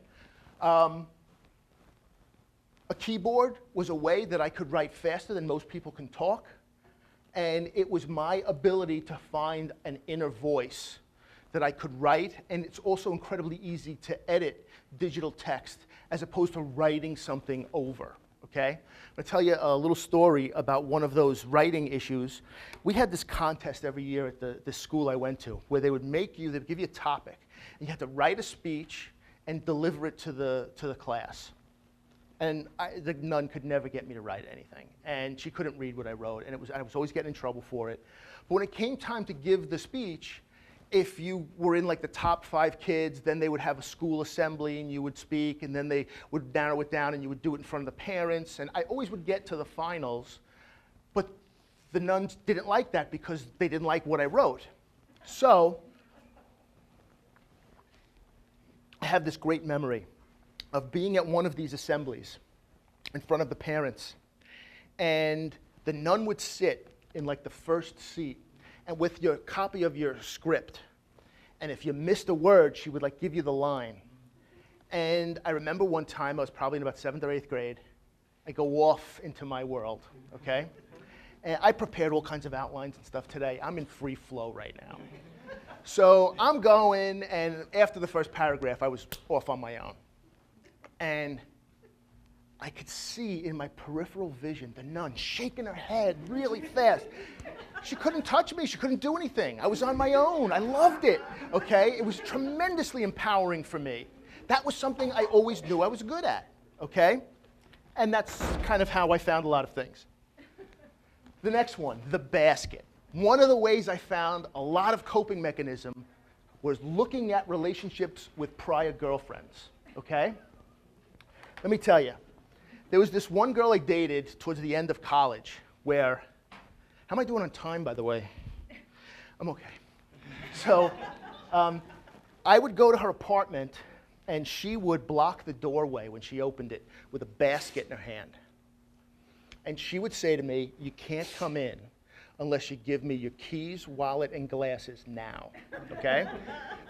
Speaker 2: A keyboard was a way that I could write faster than most people can talk. And it was my ability to find an inner voice that I could write, and it's also incredibly easy to edit digital text as opposed to writing something over, okay? I'm gonna tell you a little story about one of those writing issues. We had this contest every year at the school I went to where they'd give you a topic, and you had to write a speech and deliver it to the class. And the nun could never get me to write anything, and she couldn't read what I wrote, and I was always getting in trouble for it. But when it came time to give the speech, if you were in like the top 5 kids, then they would have a school assembly and you would speak, and then they would narrow it down and you would do it in front of the parents. And I always would get to the finals, but the nuns didn't like that because they didn't like what I wrote. So I have this great memory of being at one of these assemblies in front of the parents, and the nun would sit in like the first seat and with your copy of your script. And if you missed a word, she would like give you the line. And I remember one time, I was probably in about 7th or 8th grade, I go off into my world, okay? And I prepared all kinds of outlines and stuff today. I'm in free flow right now. So I'm going, and after the first paragraph, I was off on my own. And I could see in my peripheral vision the nun shaking her head really fast. She couldn't touch me. She couldn't do anything. I was on my own. I loved it, okay? It was tremendously empowering for me. That was something I always knew I was good at, okay? And that's kind of how I found a lot of things. The next one, the basket. One of the ways I found a lot of coping mechanism was looking at relationships with prior girlfriends, okay? Let me tell you, there was this one girl I dated towards the end of college where, how am I doing on time, by the way? I'm okay. So I would go to her apartment, and she would block the doorway when she opened it with a basket in her hand. And she would say to me, you can't come in unless you give me your keys, wallet, and glasses now, okay?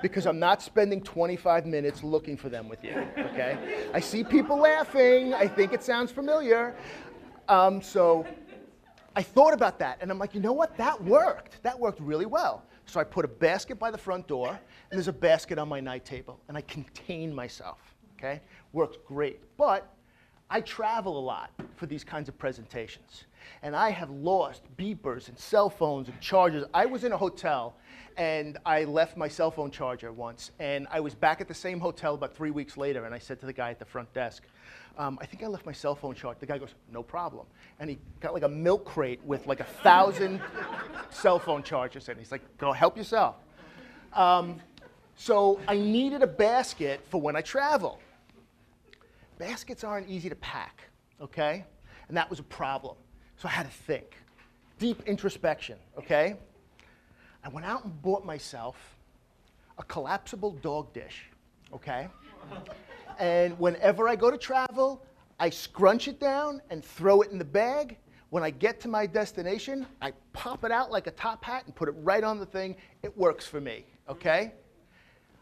Speaker 2: Because I'm not spending 25 minutes looking for them with you, okay? I see people laughing. I think it sounds familiar. So I thought about that, and I'm like, you know what? That worked. That worked really well. So I put a basket by the front door, and there's a basket on my night table, and I contain myself, okay? Works great. But I travel a lot for these kinds of presentations, and I have lost beepers and cell phones and chargers. I was in a hotel, and I left my cell phone charger once, and I was back at the same hotel about 3 weeks later, and I said to the guy at the front desk, I think I left my cell phone charger. The guy goes, no problem. And he got like a milk crate with like 1,000 cell phone chargers in it. He's like, go help yourself. So I needed a basket for when I travel. Baskets aren't easy to pack, okay? And that was a problem. So I had to think. Deep introspection, okay? I went out and bought myself a collapsible dog dish, okay? And whenever I go to travel, I scrunch it down and throw it in the bag. When I get to my destination, I pop it out like a top hat and put it right on the thing. It works for me, okay?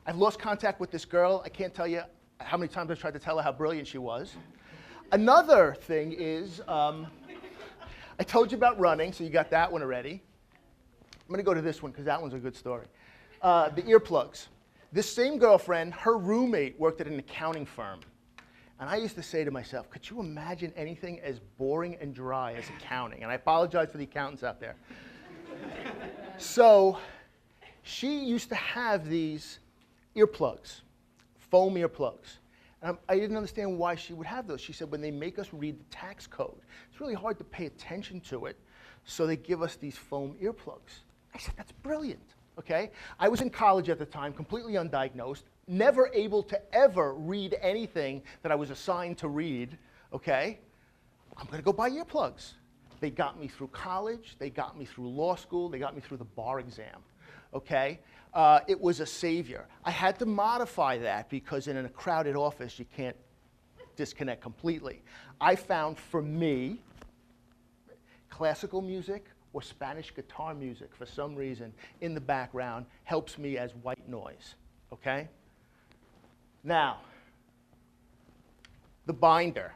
Speaker 2: I've lost contact with this girl. I can't tell you how many times I've tried to tell her how brilliant she was. Another thing is, I told you about running, so you got that one already. I'm going to go to this one because that one's a good story. The earplugs. This same girlfriend, her roommate worked at an accounting firm. And I used to say to myself, could you imagine anything as boring and dry as accounting? And I apologize for the accountants out there. So she used to have these earplugs, foam earplugs. And I didn't understand why she would have those. She said, when they make us read the tax code, it's really hard to pay attention to it, so they give us these foam earplugs. I said, that's brilliant. Okay? I was in college at the time, completely undiagnosed, never able to ever read anything that I was assigned to read, okay? I'm going to go buy earplugs. They got me through college, they got me through law school, they got me through the bar exam, okay? It was a savior. I had to modify that because in a crowded office, you can't disconnect completely. I found, for me, classical music or Spanish guitar music, for some reason, in the background, helps me as white noise, okay? Now, the binder.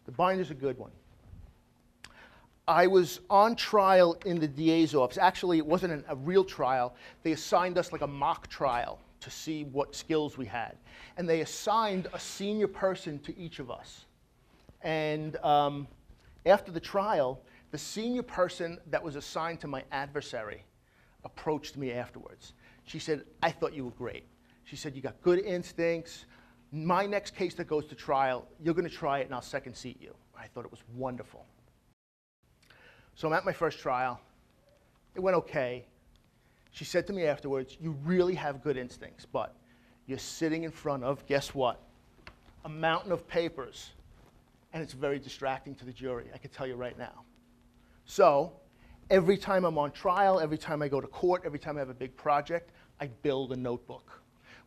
Speaker 2: The binder's a good one. I was on trial in the DA's office. Actually, it wasn't a real trial. They assigned us like a mock trial to see what skills we had. And they assigned a senior person to each of us. And after the trial, the senior person that was assigned to my adversary approached me afterwards. She said, I thought you were great. She said, you got good instincts. My next case that goes to trial, you're going to try it and I'll second seat you. I thought it was wonderful. So I'm at my first trial. It went okay. She said to me afterwards, you really have good instincts, but you're sitting in front of, guess what? A mountain of papers. And it's very distracting to the jury, I can tell you right now. So every time I'm on trial, every time I go to court, every time I have a big project, I build a notebook.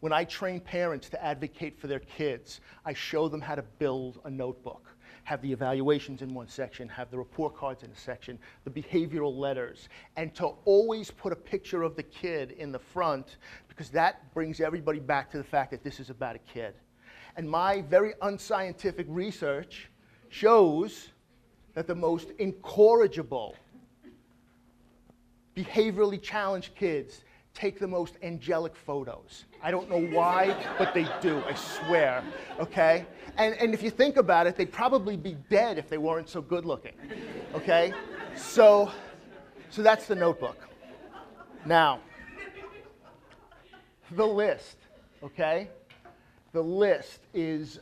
Speaker 2: When I train parents to advocate for their kids, I show them how to build a notebook. Have the evaluations in one section, have the report cards in a section, the behavioral letters, and to always put a picture of the kid in the front, because that brings everybody back to the fact that this is about a kid. And my very unscientific research shows that the most incorrigible, behaviorally challenged kids take the most angelic photos. I don't know why, but they do, I swear, okay? And if you think about it, they'd probably be dead if they weren't so good looking, okay? So So that's the notebook. Now, the list, okay? The list is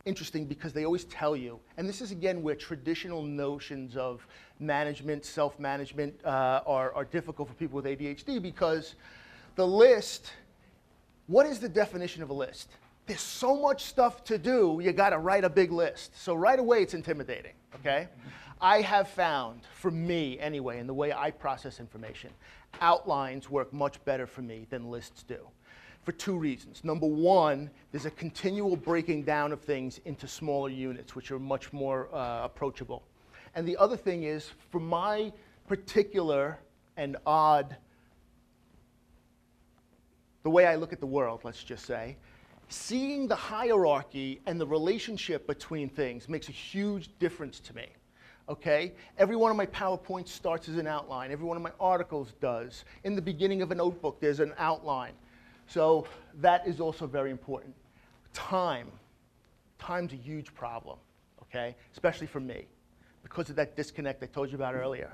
Speaker 2: interesting because they always tell you, and this is again where traditional notions of management, self-management are difficult for people with ADHD, because the list, what is the definition of a list? There's so much stuff to do, you gotta write a big list. So right away it's intimidating, okay? I have found, for me anyway, in the way I process information, outlines work much better for me than lists do, for two reasons. Number one, there's a continual breaking down of things into smaller units, which are much more approachable. And the other thing is, for my particular and odd, the way I look at the world, let's just say, seeing the hierarchy and the relationship between things makes a huge difference to me. Okay? Every one of my PowerPoints starts as an outline. Every one of my articles does. In the beginning of a notebook, there's an outline. So that is also very important. Time. Time's a huge problem, okay? Especially for me, because of that disconnect I told you about earlier.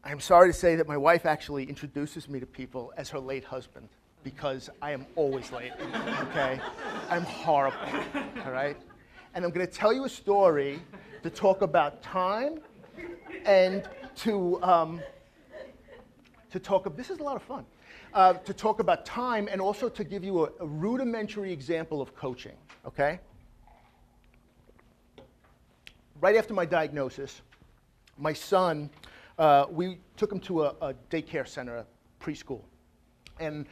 Speaker 2: I'm sorry to say that my wife actually introduces me to people as her late husband, because I am always late, okay? I'm horrible, all right? And I'm going to tell you a story to talk about time and to talk, this is a lot of fun, to talk about time and also to give you a rudimentary example of coaching, okay? Right after my diagnosis, my son, we took him to a daycare center, a preschool, and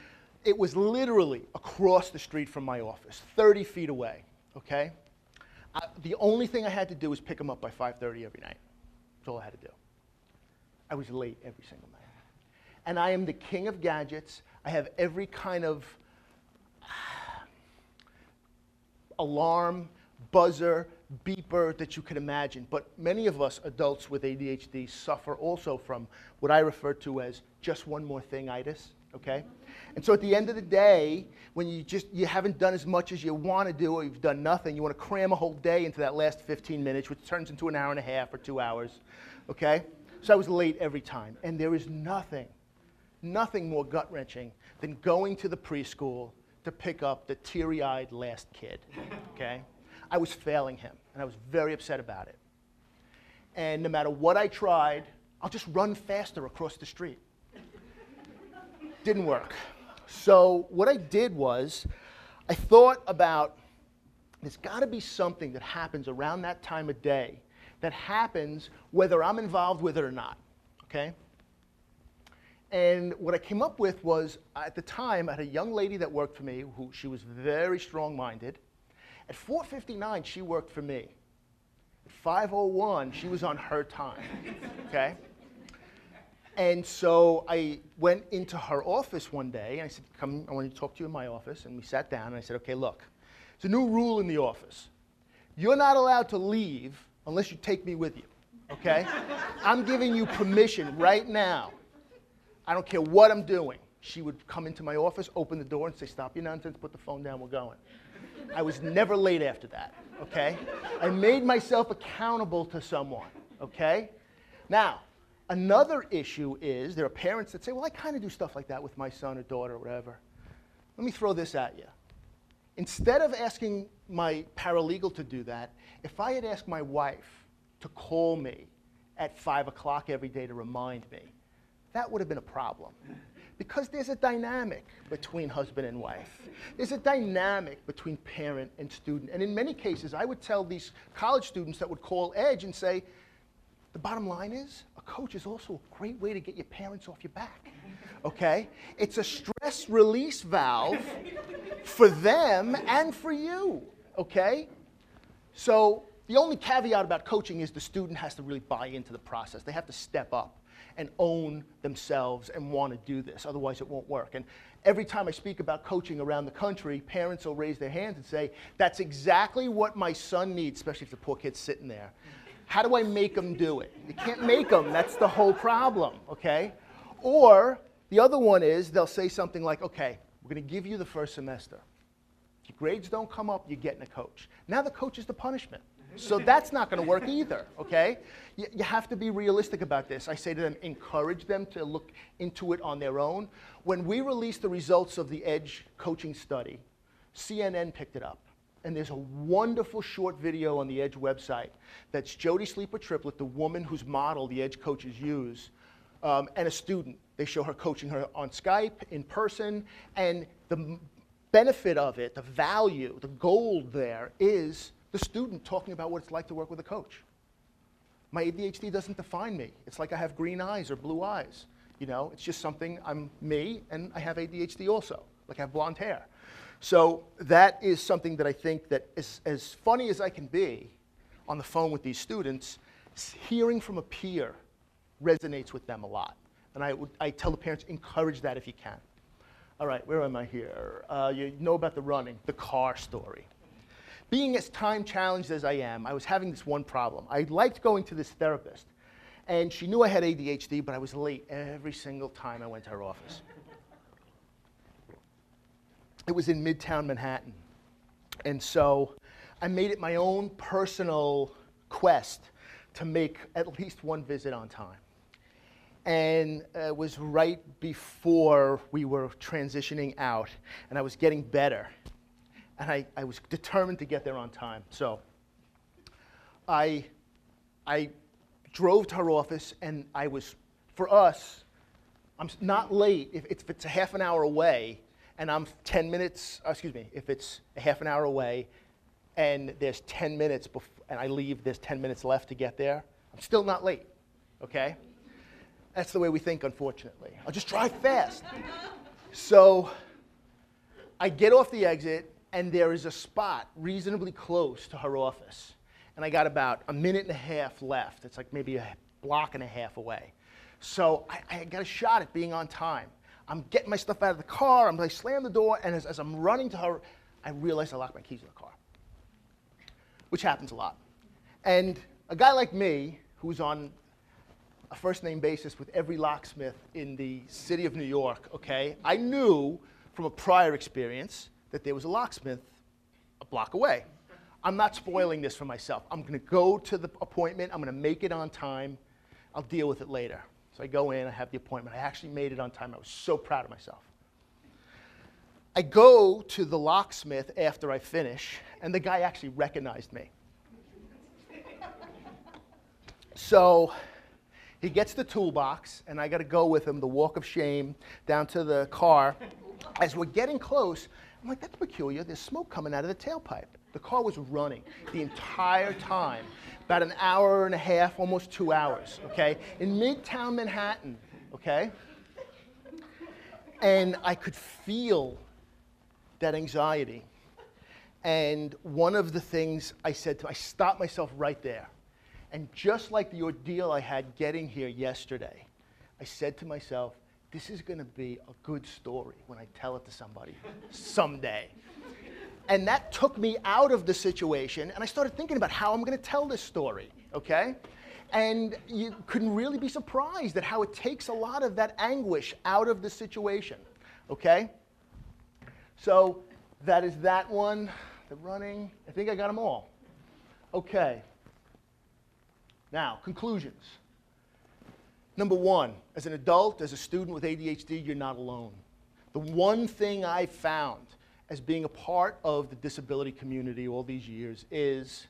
Speaker 2: it was literally across the street from my office, 30 feet away, okay? The only thing I had to do was pick him up by 5:30 every night. That's all I had to do. I was late every single night. And I am the king of gadgets. I have every kind of alarm, buzzer, beeper that you could imagine. But many of us adults with ADHD suffer also from what I refer to as just one more thing-itis, okay? And so at the end of the day, when you haven't done as much as you want to do, or you've done nothing, you want to cram a whole day into that last 15 minutes, which turns into an hour and a half or 2 hours, okay? So I was late every time. And there is nothing more gut-wrenching than going to the preschool to pick up the teary-eyed last kid, okay? I was failing him, and I was very upset about it. And no matter what I tried, I'll just run faster across the street. Didn't work. So what I did was, I thought about, there's got to be something that happens around that time of day that happens whether I'm involved with it or not, okay? And what I came up with was, at the time, I had a young lady that worked for me, who she was very strong-minded. At 4:59, she worked for me. At 5:01, she was on her time, okay? And so I went into her office one day, and I said, come, I want to talk to you in my office. And we sat down, and I said, okay, look, it's a new rule in the office. You're not allowed to leave unless you take me with you, okay? I'm giving you permission right now. I don't care what I'm doing. She would come into my office, open the door, and say, stop your nonsense, put the phone down, we're going. I was never late after that, okay? I made myself accountable to someone, okay? Now, another issue is there are parents that say, well, I kind of do stuff like that with my son or daughter or whatever. Let me throw this at you. Instead of asking my paralegal to do that, if I had asked my wife to call me at 5 o'clock every day to remind me, that would have been a problem. Because there's a dynamic between husband and wife. There's a dynamic between parent and student. And in many cases, I would tell these college students that would call Edge and say, the bottom line is, a coach is also a great way to get your parents off your back, okay? It's a stress release valve for them and for you, okay? So the only caveat about coaching is the student has to really buy into the process. They have to step up and own themselves and want to do this. Otherwise, it won't work. And every time I speak about coaching around the country, parents will raise their hands and say, that's exactly what my son needs, especially if the poor kid's sitting there. How do I make them do it? You can't make them. That's the whole problem, okay? Or the other one is they'll say something like, okay, we're going to give you the first semester. If your grades don't come up, you're getting a coach. Now the coach is the punishment. So that's not going to work either, okay? You have to be realistic about this. I say to them, encourage them to look into it on their own. When we released the results of the EDGE coaching study, CNN picked it up. And there's a wonderful short video on the EDGE website that's Jodie Sleeper Triplett, the woman whose model the EDGE coaches use, and a student. They show her coaching her on Skype, in person, and the benefit of it, the value, the gold there is the student talking about what it's like to work with a coach. My ADHD doesn't define me. It's like I have green eyes or blue eyes. You know, it's just something, I'm me, and I have ADHD also, like I have blonde hair. So that is something that I think that is, as funny as I can be on the phone with these students, hearing from a peer resonates with them a lot. And I tell the parents, encourage that if you can. All right, where am I here? You know about the running, the car story. Being as time challenged as I am, I was having this one problem. I liked going to this therapist, and she knew I had ADHD, but I was late every single time I went to her office. It was in Midtown Manhattan. And so I made it my own personal quest to make at least one visit on time. And it was right before we were transitioning out, and I was getting better. And I was determined to get there on time. So I drove to her office, and I was, for us, I'm not late if it's a half an hour away, and I'm 10 minutes, if it's a half an hour away, and there's 10 minutes, and I leave, there's 10 minutes left to get there, I'm still not late, okay? That's the way we think, unfortunately. I'll just drive fast. So I get off the exit, and there is a spot reasonably close to her office. And I got about a minute and a half left. It's like maybe a block and a half away. So I got a shot at being on time. I'm getting my stuff out of the car, I slam the door, and as I'm running to her, I realize I locked my keys in the car, which happens a lot. And a guy like me, who's on a first-name basis with every locksmith in the city of New York, okay, I knew from a prior experience that there was a locksmith a block away. I'm not spoiling this for myself. I'm going to go to the appointment. I'm going to make it on time. I'll deal with it later. So I go in. I have the appointment. I actually made it on time. I was so proud of myself. I go to the locksmith after I finish, and the guy actually recognized me. So he gets the toolbox, and I got to go with him, the walk of shame, down to the car. As we're getting close, I'm like, that's peculiar. There's smoke coming out of the tailpipe. The car was running the entire time, about an hour and a half, almost 2 hours, okay, in Midtown Manhattan, okay? And I could feel that anxiety. And one of the things I said I stopped myself right there. And just like the ordeal I had getting here yesterday, I said to myself, this is going to be a good story when I tell it to somebody someday. And that took me out of the situation, and I started thinking about how I'm going to tell this story, okay? And you couldn't really be surprised at how it takes a lot of that anguish out of the situation, okay? So that is that one, the running. I think I got them all. Okay. Now, conclusions. Number one, as an adult, as a student with ADHD, you're not alone. The one thing I've found as being a part of the disability community all these years is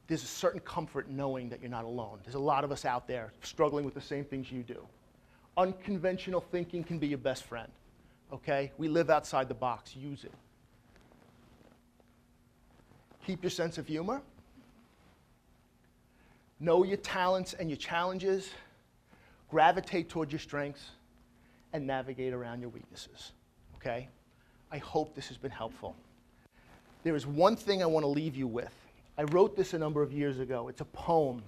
Speaker 2: there's a certain comfort knowing that you're not alone. There's a lot of us out there struggling with the same things you do. Unconventional thinking can be your best friend, okay? We live outside the box. Use it. Keep your sense of humor. Know your talents and your challenges, gravitate toward your strengths, and navigate around your weaknesses, okay? I hope this has been helpful. There is one thing I want to leave you with. I wrote this a number of years ago. It's a poem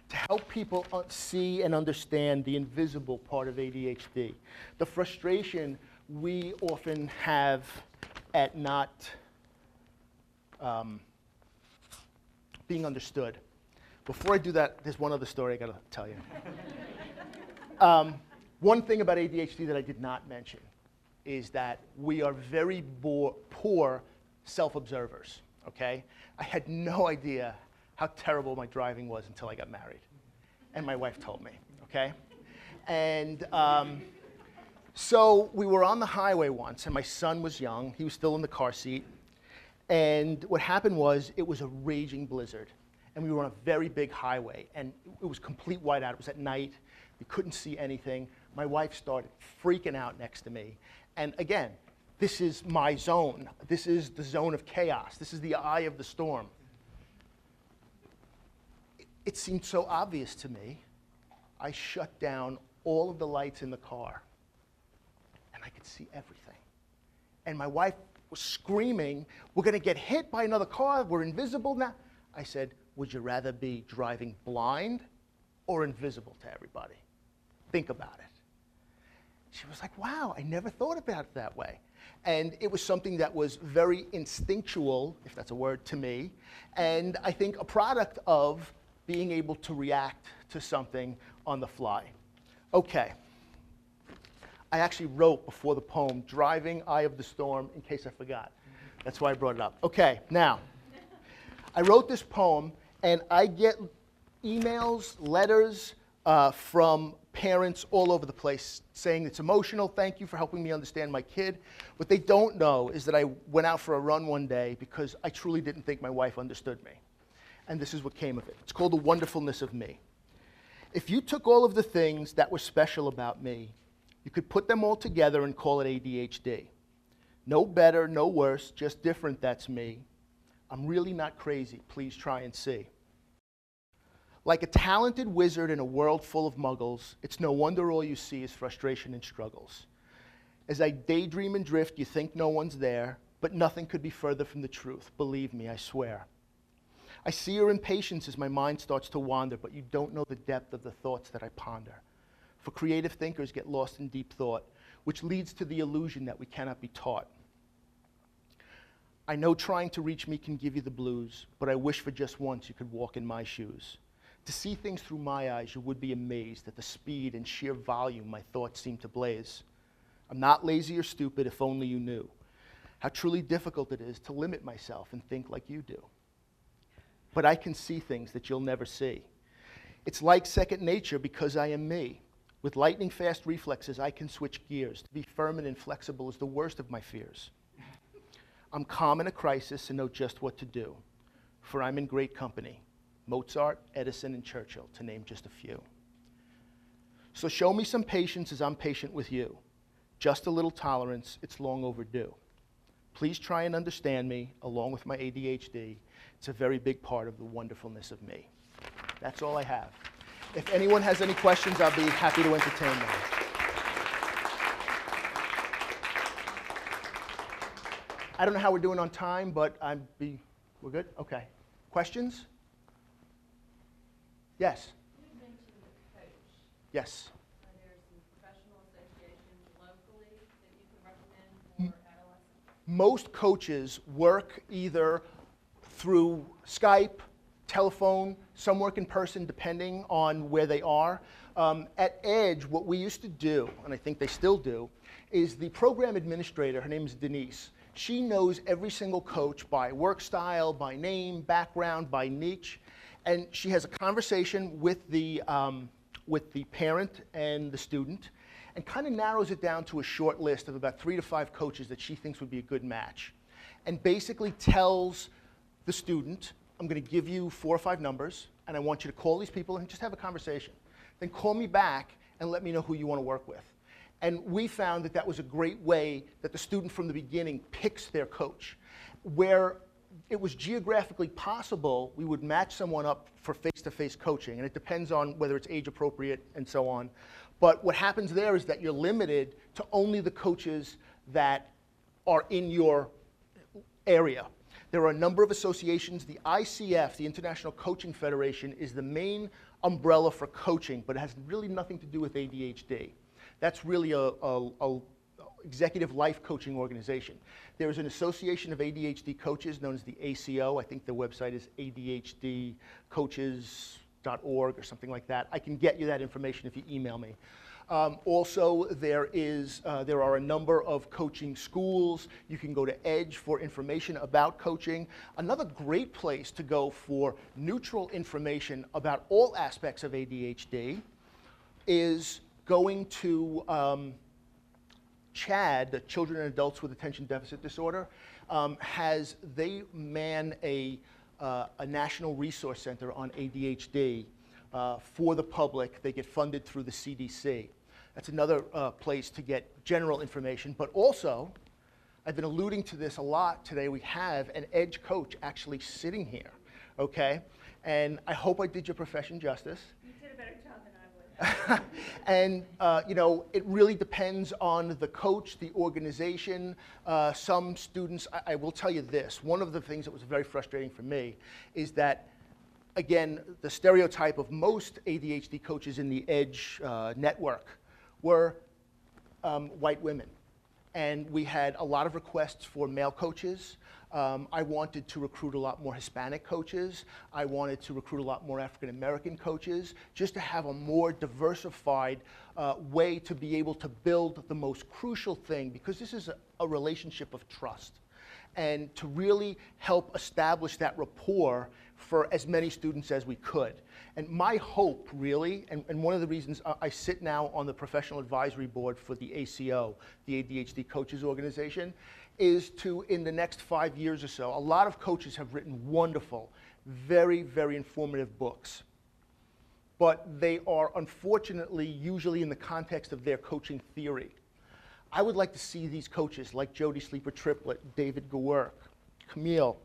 Speaker 2: to help people see and understand the invisible part of ADHD, the frustration we often have at not being understood. Before I do that, there's one other story I got to tell you. One thing about ADHD that I did not mention is that we are very poor self-observers. okay? I had no idea how terrible my driving was until I got married. And my wife told me, okay? And so we were on the highway once, and my son was young. He was still in the car seat. And what happened was, it was a raging blizzard. And we were on a very big highway, and it was complete whiteout. It was at night. We couldn't see anything. My wife started freaking out next to me. And again, this is my zone. This is the zone of chaos. This is the eye of the storm. It seemed so obvious to me. I shut down all of the lights in the car, and I could see everything. And my wife was screaming, "We're going to get hit by another car. We're invisible now." I said, "Would you rather be driving blind or invisible to everybody? Think about it." She was like, "Wow, I never thought about it that way." And it was something that was very instinctual, if that's a word, to me, and I think a product of being able to react to something on the fly. Okay. I actually wrote before the poem, "Driving, Eye of the Storm," in case I forgot. That's why I brought it up. Okay, now, I wrote this poem, and I get emails, letters from parents all over the place saying it's emotional, thank you for helping me understand my kid. What they don't know is that I went out for a run one day because I truly didn't think my wife understood me. And this is what came of it. It's called The Wonderfulness of Me. If you took all of the things that were special about me, you could put them all together and call it ADHD. No better, no worse, just different, that's me. I'm really not crazy, please try and see. Like a talented wizard in a world full of muggles, it's no wonder all you see is frustration and struggles. As I daydream and drift, you think no one's there, but nothing could be further from the truth. Believe me, I swear. I see your impatience as my mind starts to wander, but you don't know the depth of the thoughts that I ponder. For creative thinkers get lost in deep thought, which leads to the illusion that we cannot be taught. I know trying to reach me can give you the blues, but I wish for just once you could walk in my shoes. To see things through my eyes, you would be amazed at the speed and sheer volume my thoughts seem to blaze. I'm not lazy or stupid, if only you knew how truly difficult it is to limit myself and think like you do. But I can see things that you'll never see. It's like second nature because I am me. With lightning-fast reflexes, I can switch gears. To be firm and inflexible is the worst of my fears. I'm calm in a crisis and know just what to do, for I'm in great company. Mozart, Edison, and Churchill, to name just a few. So show me some patience as I'm patient with you. Just a little tolerance, it's long overdue. Please try and understand me, along with my ADHD. It's a very big part of the wonderfulness of me. That's all I have. If anyone has any questions, I'll be happy to entertain them. I don't know how we're doing on time, but we're good? Okay. Questions? Yes?
Speaker 3: You mentioned the coach.
Speaker 2: Yes.
Speaker 3: Are there some professional associations locally that you can recommend for adolescents?
Speaker 2: Most coaches work either through Skype, telephone, some work in person, depending on where they are. At Edge, what we used to do, and I think they still do, is the program administrator, her name is Denise, she knows every single coach by work style, by name, background, by niche, and she has a conversation with the parent and the student, and kind of narrows it down to a short list of about 3 to 5 coaches that she thinks would be a good match, and basically tells the student, I'm going to give you 4 or 5 numbers, and I want you to call these people and just have a conversation. Then call me back and let me know who you want to work with. And we found that that was a great way that the student from the beginning picks their coach. Where it was geographically possible, we would match someone up for face-to-face coaching, and it depends on whether it's age appropriate and so on. But what happens there is that you're limited to only the coaches that are in your area. There are a number of associations. The ICF, the International Coaching Federation, is the main umbrella for coaching, but it has really nothing to do with ADHD. That's really a executive life coaching organization. There is an association of ADHD coaches known as the ACO. I think the website is ADHD Coaches or something like that. I can get you that information if you email me. Also, there are a number of coaching schools. You can go to Edge for information about coaching. Another great place to go for neutral information about all aspects of ADHD is going to CHAD, the Children and Adults with Attention Deficit Disorder, they man a national resource center on ADHD for the public. They get funded through the CDC. That's another place to get general information. But also, I've been alluding to this a lot today, we have an Edge coach actually sitting here, okay? And I hope I did your profession justice.
Speaker 3: You did a better job than I would.
Speaker 2: And you know, it really depends on the coach, the organization. Some students, I will tell you this, one of the things that was very frustrating for me is that, again, the stereotype of most ADHD coaches in the Edge network were white women. And we had a lot of requests for male coaches. I wanted to recruit a lot more Hispanic coaches. I wanted to recruit a lot more African American coaches, just to have a more diversified way to be able to build the most crucial thing, because this is a relationship of trust. And to really help establish that rapport for as many students as we could. And my hope, really, and one of the reasons I sit now on the professional advisory board for the ACO, the ADHD Coaches Organization, is to, in the next 5 years or so, a lot of coaches have written wonderful, very, very informative books. But they are, unfortunately, usually in the context of their coaching theory. I would like to see these coaches like Jody Sleeper Triplett, David Gawerk, Camille,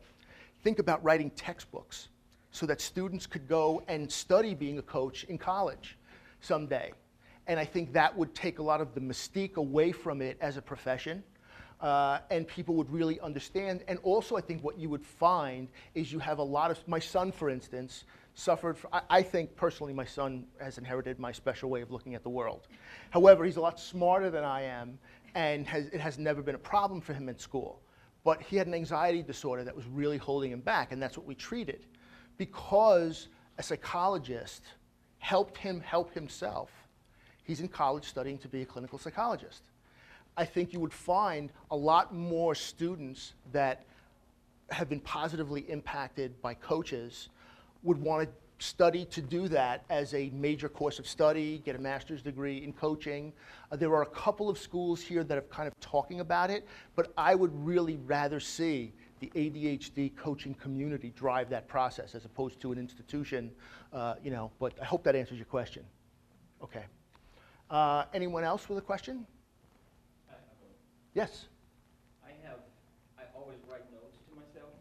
Speaker 2: think about writing textbooks so that students could go and study being a coach in college someday. And I think that would take a lot of the mystique away from it as a profession, and people would really understand. And also, I think what you would find is you have a lot of, my son, for instance, suffered, I think personally my son has inherited my special way of looking at the world. However, he's a lot smarter than I am, and it has never been a problem for him in school. But he had an anxiety disorder that was really holding him back, and that's what we treated. Because a psychologist helped him help himself, he's in college studying to be a clinical psychologist. I think you would find a lot more students that have been positively impacted by coaches would want to study to do that as a major course of study, get a master's degree in coaching. There are a couple of schools here that are kind of talking about it, but I would really rather see the ADHD coaching community drive that process as opposed to an institution, you know, but I hope that answers your question. Okay. Anyone else with a question? Yes?
Speaker 4: I always write notes to myself,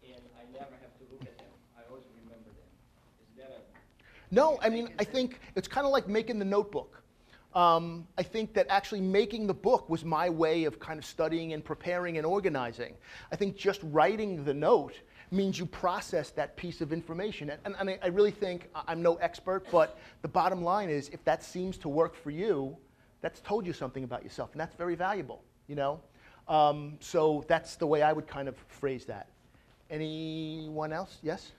Speaker 4: and I never have to look at them. I always remember them. Is that a...
Speaker 2: No, I mean, I think it's kind of like making the notebook. I think that actually making the book was my way of kind of studying and preparing and organizing. I think just writing the note means you process that piece of information. And I really think, I'm no expert, but the bottom line is if that seems to work for you, that's told you something about yourself, and that's very valuable, you know? So that's the way I would kind of phrase that. Anyone else? Yes?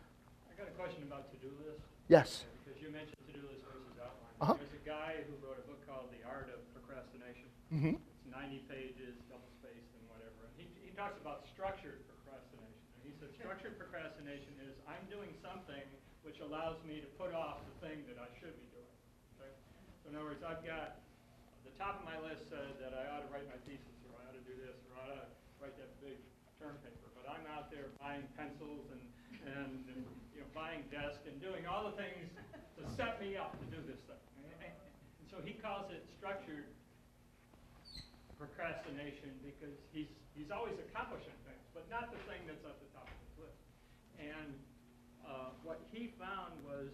Speaker 5: I got a question about to-do lists.
Speaker 2: Yes.
Speaker 5: Because you mentioned to-do list versus outline.
Speaker 2: Uh-huh.
Speaker 5: There's a guy who wrote a book called The Art of Procrastination.
Speaker 2: Mm-hmm.
Speaker 5: It's 90 pages, double-spaced and whatever. And he talks about structured procrastination. And he said structured procrastination is I'm doing something which allows me to put off the thing that I should be doing. Okay? So in other words, I've got the top of my list said that I ought to write my thesis, or I ought to do this, or I ought to write that big term paper. But I'm out there buying pencils and you know, buying desks and doing all the things to set me up to do this thing. And so he calls it structured procrastination because he's always accomplishing things, but not the thing that's at the top of his list. And what he found was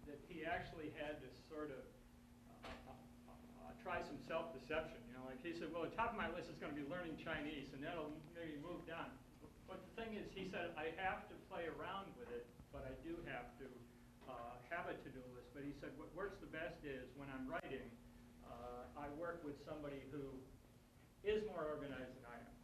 Speaker 5: that he actually had to sort of try some self-deception. You know, like he said, well, the top of my list is going to be learning Chinese, and that'll maybe move down. But the thing is, he said, I have to play around with it, but I do have to have a to-do list. But he said, what works the best is when I'm writing, I work with somebody who is more organized than I am,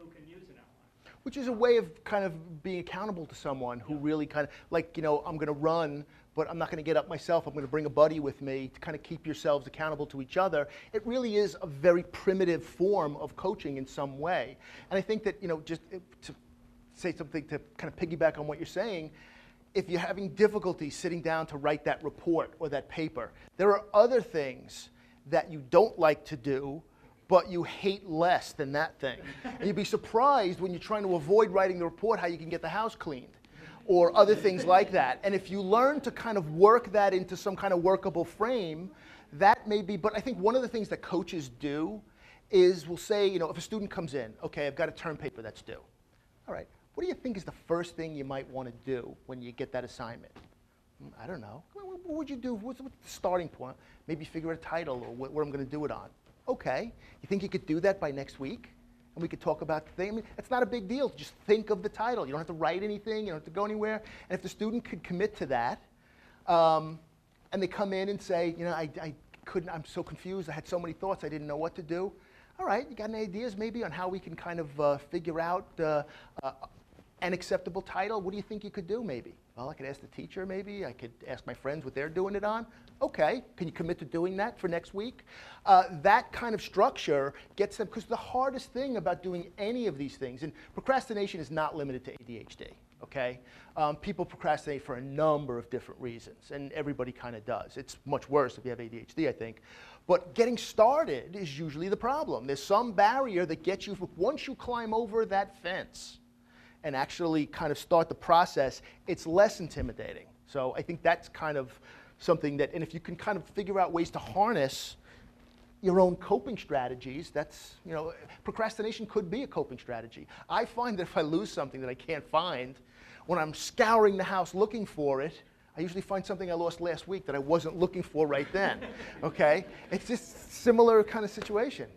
Speaker 5: who can use an outline.
Speaker 2: which is a way of kind of being accountable to someone who really kind of, like, you know, I'm going to run, but I'm not going to get up myself. I'm going to bring a buddy with me to kind of keep yourselves accountable to each other. It really is a very primitive form of coaching in some way. And I think that, you know, just to say something to kind of piggyback on what you're saying, if you're having difficulty sitting down to write that report or that paper, there are other things that you don't like to do, but you hate less than that thing. And you'd be surprised when you're trying to avoid writing the report how you can get the house cleaned or other things like that. And if you learn to kind of work that into some kind of workable frame, that may be, but I think one of the things that coaches do is we'll say, you know, if a student comes in, okay, I've got a term paper that's due. All right, what do you think is the first thing you might want to do when you get that assignment? I don't know. What would you do? What's the starting point? Maybe figure out a title or what I'm going to do it on. Okay, you think you could do that by next week? And we could talk about the thing. I mean, it's not a big deal. Just think of the title. You don't have to write anything. You don't have to go anywhere. And if the student could commit to that, and they come in and say, you know, I couldn't, I'm so confused. I had so many thoughts. I didn't know what to do. All right, you got any ideas maybe on how we can kind of figure out an acceptable title? What do you think you could do maybe? Well, I could ask the teacher maybe. I could ask my friends what they're doing it on. Okay, can you commit to doing that for next week? That kind of structure gets them, because the hardest thing about doing any of these things, and procrastination is not limited to ADHD, okay? People procrastinate for a number of different reasons, and everybody kind of does. It's much worse if you have ADHD, I think. But getting started is usually the problem. There's some barrier that gets you, once you climb over that fence and actually kind of start the process, it's less intimidating. So I think that's kind of something that, and if you can kind of figure out ways to harness your own coping strategies, that's, you know, procrastination could be a coping strategy. I find that if I lose something that I can't find, when I'm scouring the house looking for it, I usually find something I lost last week that I wasn't looking for right then, okay? It's just similar kind of situation.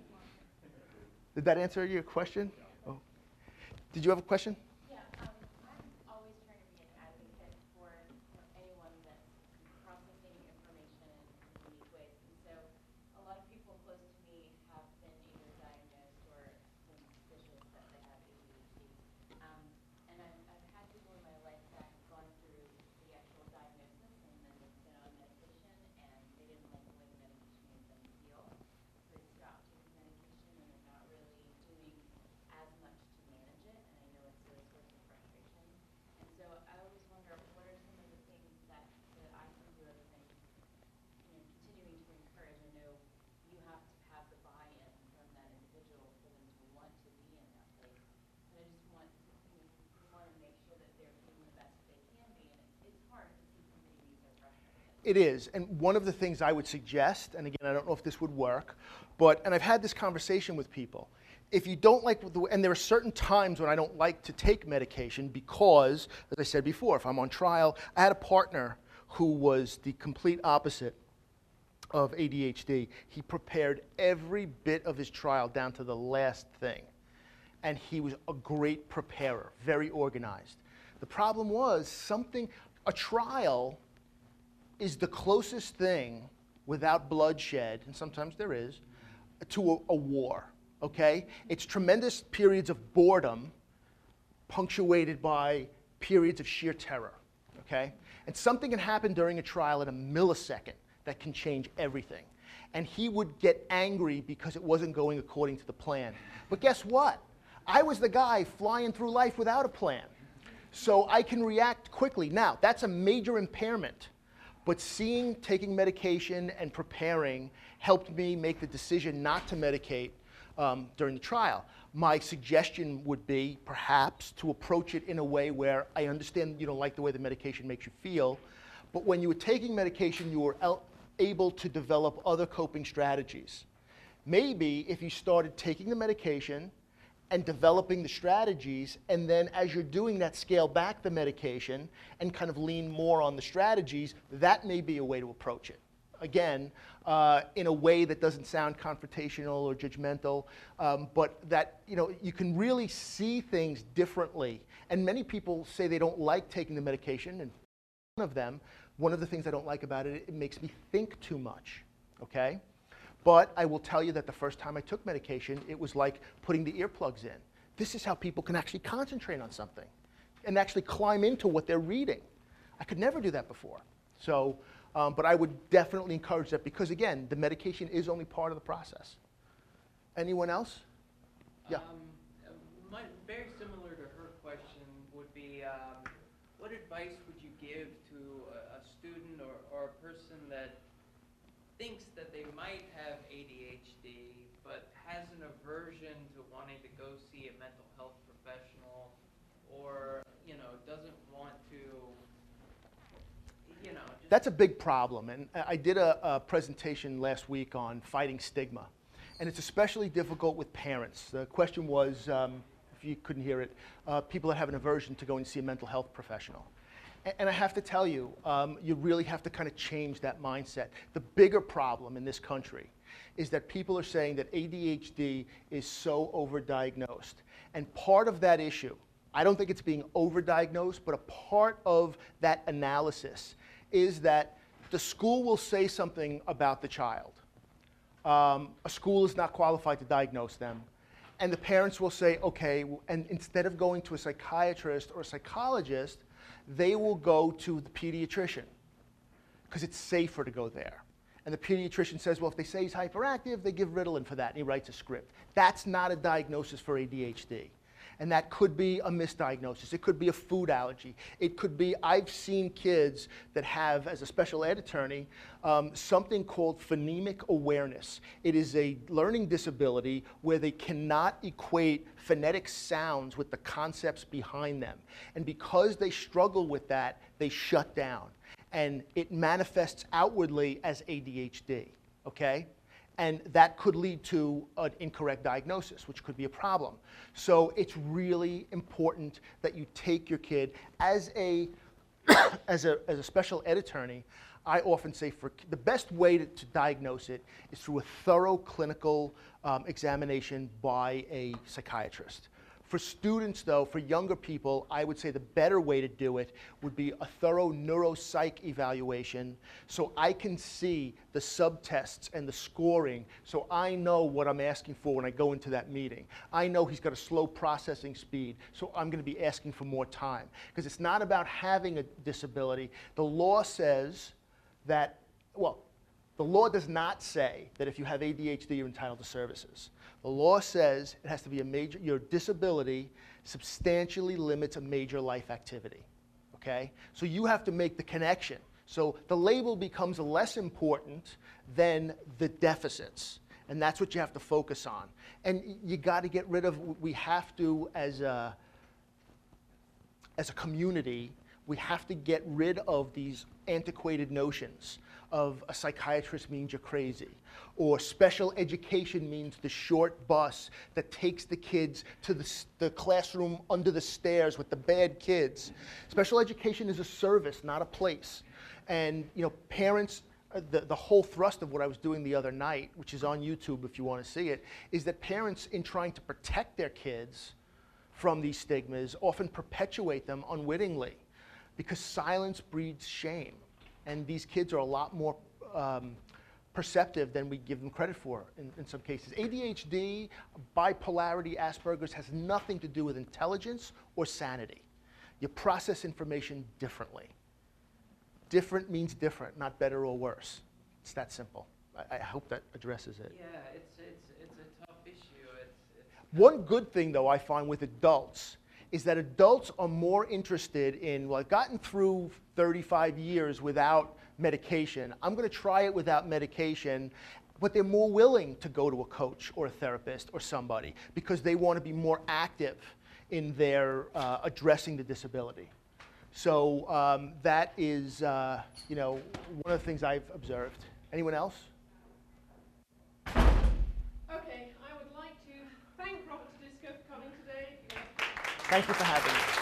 Speaker 2: Did that answer your question? Oh. Did you have a question?
Speaker 3: Yeah, I'm always trying to be an advocate for anyone that's processing information in unique ways. And so a lot of people close to me have been either diagnosed or been suspicious that they have ADHD. And I've had people in my life that have gone through the actual diagnosis and then they've been on medication and they didn't like the way the medication made them feel. So they stopped taking medication and they're not really doing as much to manage it. And I know it's a source of frustration. And so I always wonder, what are some of the things that I can do other than, continuing to encourage? I know you have to have the buy-in from that individual for them to want to be in that place. But I just want to, we want to make sure that they're doing the best they can be. And it's hard to see somebody be so frustrated.
Speaker 2: It is, and one of the things I would suggest, and again, I don't know if this would work, but, and I've had this conversation with people, if you don't like, and there are certain times when I don't like to take medication because, as I said before, if I'm on trial, I had a partner who was the complete opposite of ADHD. He prepared every bit of his trial down to the last thing, and he was a great preparer, very organized. The problem was a trial is the closest thing without bloodshed, and sometimes there is, to a war. Okay? It's tremendous periods of boredom punctuated by periods of sheer terror. Okay? And something can happen during a trial in a millisecond that can change everything. And he would get angry because it wasn't going according to the plan. But guess what? I was the guy flying through life without a plan. So I can react quickly. Now, that's a major impairment. But taking medication and preparing helped me make the decision not to medicate during the trial. My suggestion would be perhaps to approach it in a way where I understand you don't like the way the medication makes you feel, but when you were taking medication, you were able to develop other coping strategies. Maybe if you started taking the medication and developing the strategies, and then as you're doing that, scale back the medication and kind of lean more on the strategies, that may be a way to approach it. Again, in a way that doesn't sound confrontational or judgmental, but that you can really see things differently. And many people say they don't like taking the medication, and one of the things I don't like about it, it makes me think too much, okay? But I will tell you that the first time I took medication, it was like putting the earplugs in. This is how people can actually concentrate on something and actually climb into what they're reading. I could never do that before. So, but I would definitely encourage that because, again, the medication is only part of the process. Anyone else? Yeah.
Speaker 6: Very similar to her question would be, what advice would you give to a student or a person that thinks that they might have ADHD but has an aversion to wanting to go see a mental health professional, or doesn't want to, just
Speaker 2: That's a big problem, and I did a presentation last week on fighting stigma, and it's especially difficult with parents. The question was, if you couldn't hear it, people that have an aversion to going to see a mental health professional. And I have to tell you, you really have to kind of change that mindset. The bigger problem in this country is that people are saying that ADHD is so overdiagnosed. And part of that issue, I don't think it's being overdiagnosed, but a part of that analysis is that the school will say something about the child. A school is not qualified to diagnose them. And the parents will say, okay, and instead of going to a psychiatrist or a psychologist, they will go to the pediatrician because it's safer to go there. And the pediatrician says, well, if they say he's hyperactive, they give Ritalin for that, and he writes a script. That's not a diagnosis for ADHD. And that could be a misdiagnosis. It could be a food allergy. It could be, I've seen kids that have, as a special ed attorney, something called phonemic awareness. It is a learning disability where they cannot equate phonetic sounds with the concepts behind them. And because they struggle with that, they shut down. And it manifests outwardly as ADHD, okay? And that could lead to an incorrect diagnosis, which could be a problem. So it's really important that you take your kid as a special ed attorney. I often say the best way to diagnose it is through a thorough clinical examination by a psychiatrist. For students, though, for younger people, I would say the better way to do it would be a thorough neuropsych evaluation so I can see the subtests and the scoring so I know what I'm asking for when I go into that meeting. I know he's got a slow processing speed, so I'm going to be asking for more time. Because it's not about having a disability. The law says that, well, the law does not say that if you have ADHD, you're entitled to services. The law says it has to be your disability substantially limits a major life activity, okay? So you have to make the connection. So the label becomes less important than the deficits, and that's what you have to focus on. And you got to get rid of, we have to, as a community, we have to get rid of these antiquated notions of a psychiatrist means you're crazy, or special education means the short bus that takes the kids to the classroom under the stairs with the bad kids. Special education is a service, not a place. And parents, the whole thrust of what I was doing the other night, which is on YouTube if you want to see it, is that parents, in trying to protect their kids from these stigmas, often perpetuate them unwittingly, because silence breeds shame. And these kids are a lot more perceptive than we give them credit for in some cases. ADHD, bipolarity, Asperger's has nothing to do with intelligence or sanity. You process information differently. Different means different, not better or worse. It's that simple. I hope that addresses it.
Speaker 6: Yeah, it's a tough issue.
Speaker 2: One good thing, though, I find with adults is that adults are more interested in, well, I've gotten through 35 years without medication. I'm going to try it without medication, but they're more willing to go to a coach or a therapist or somebody because they want to be more active in their addressing the disability. So that is, one of the things I've observed. Anyone else?
Speaker 7: Okay, I would like to thank Robert Tudisco for coming today.
Speaker 2: Thank you for having me.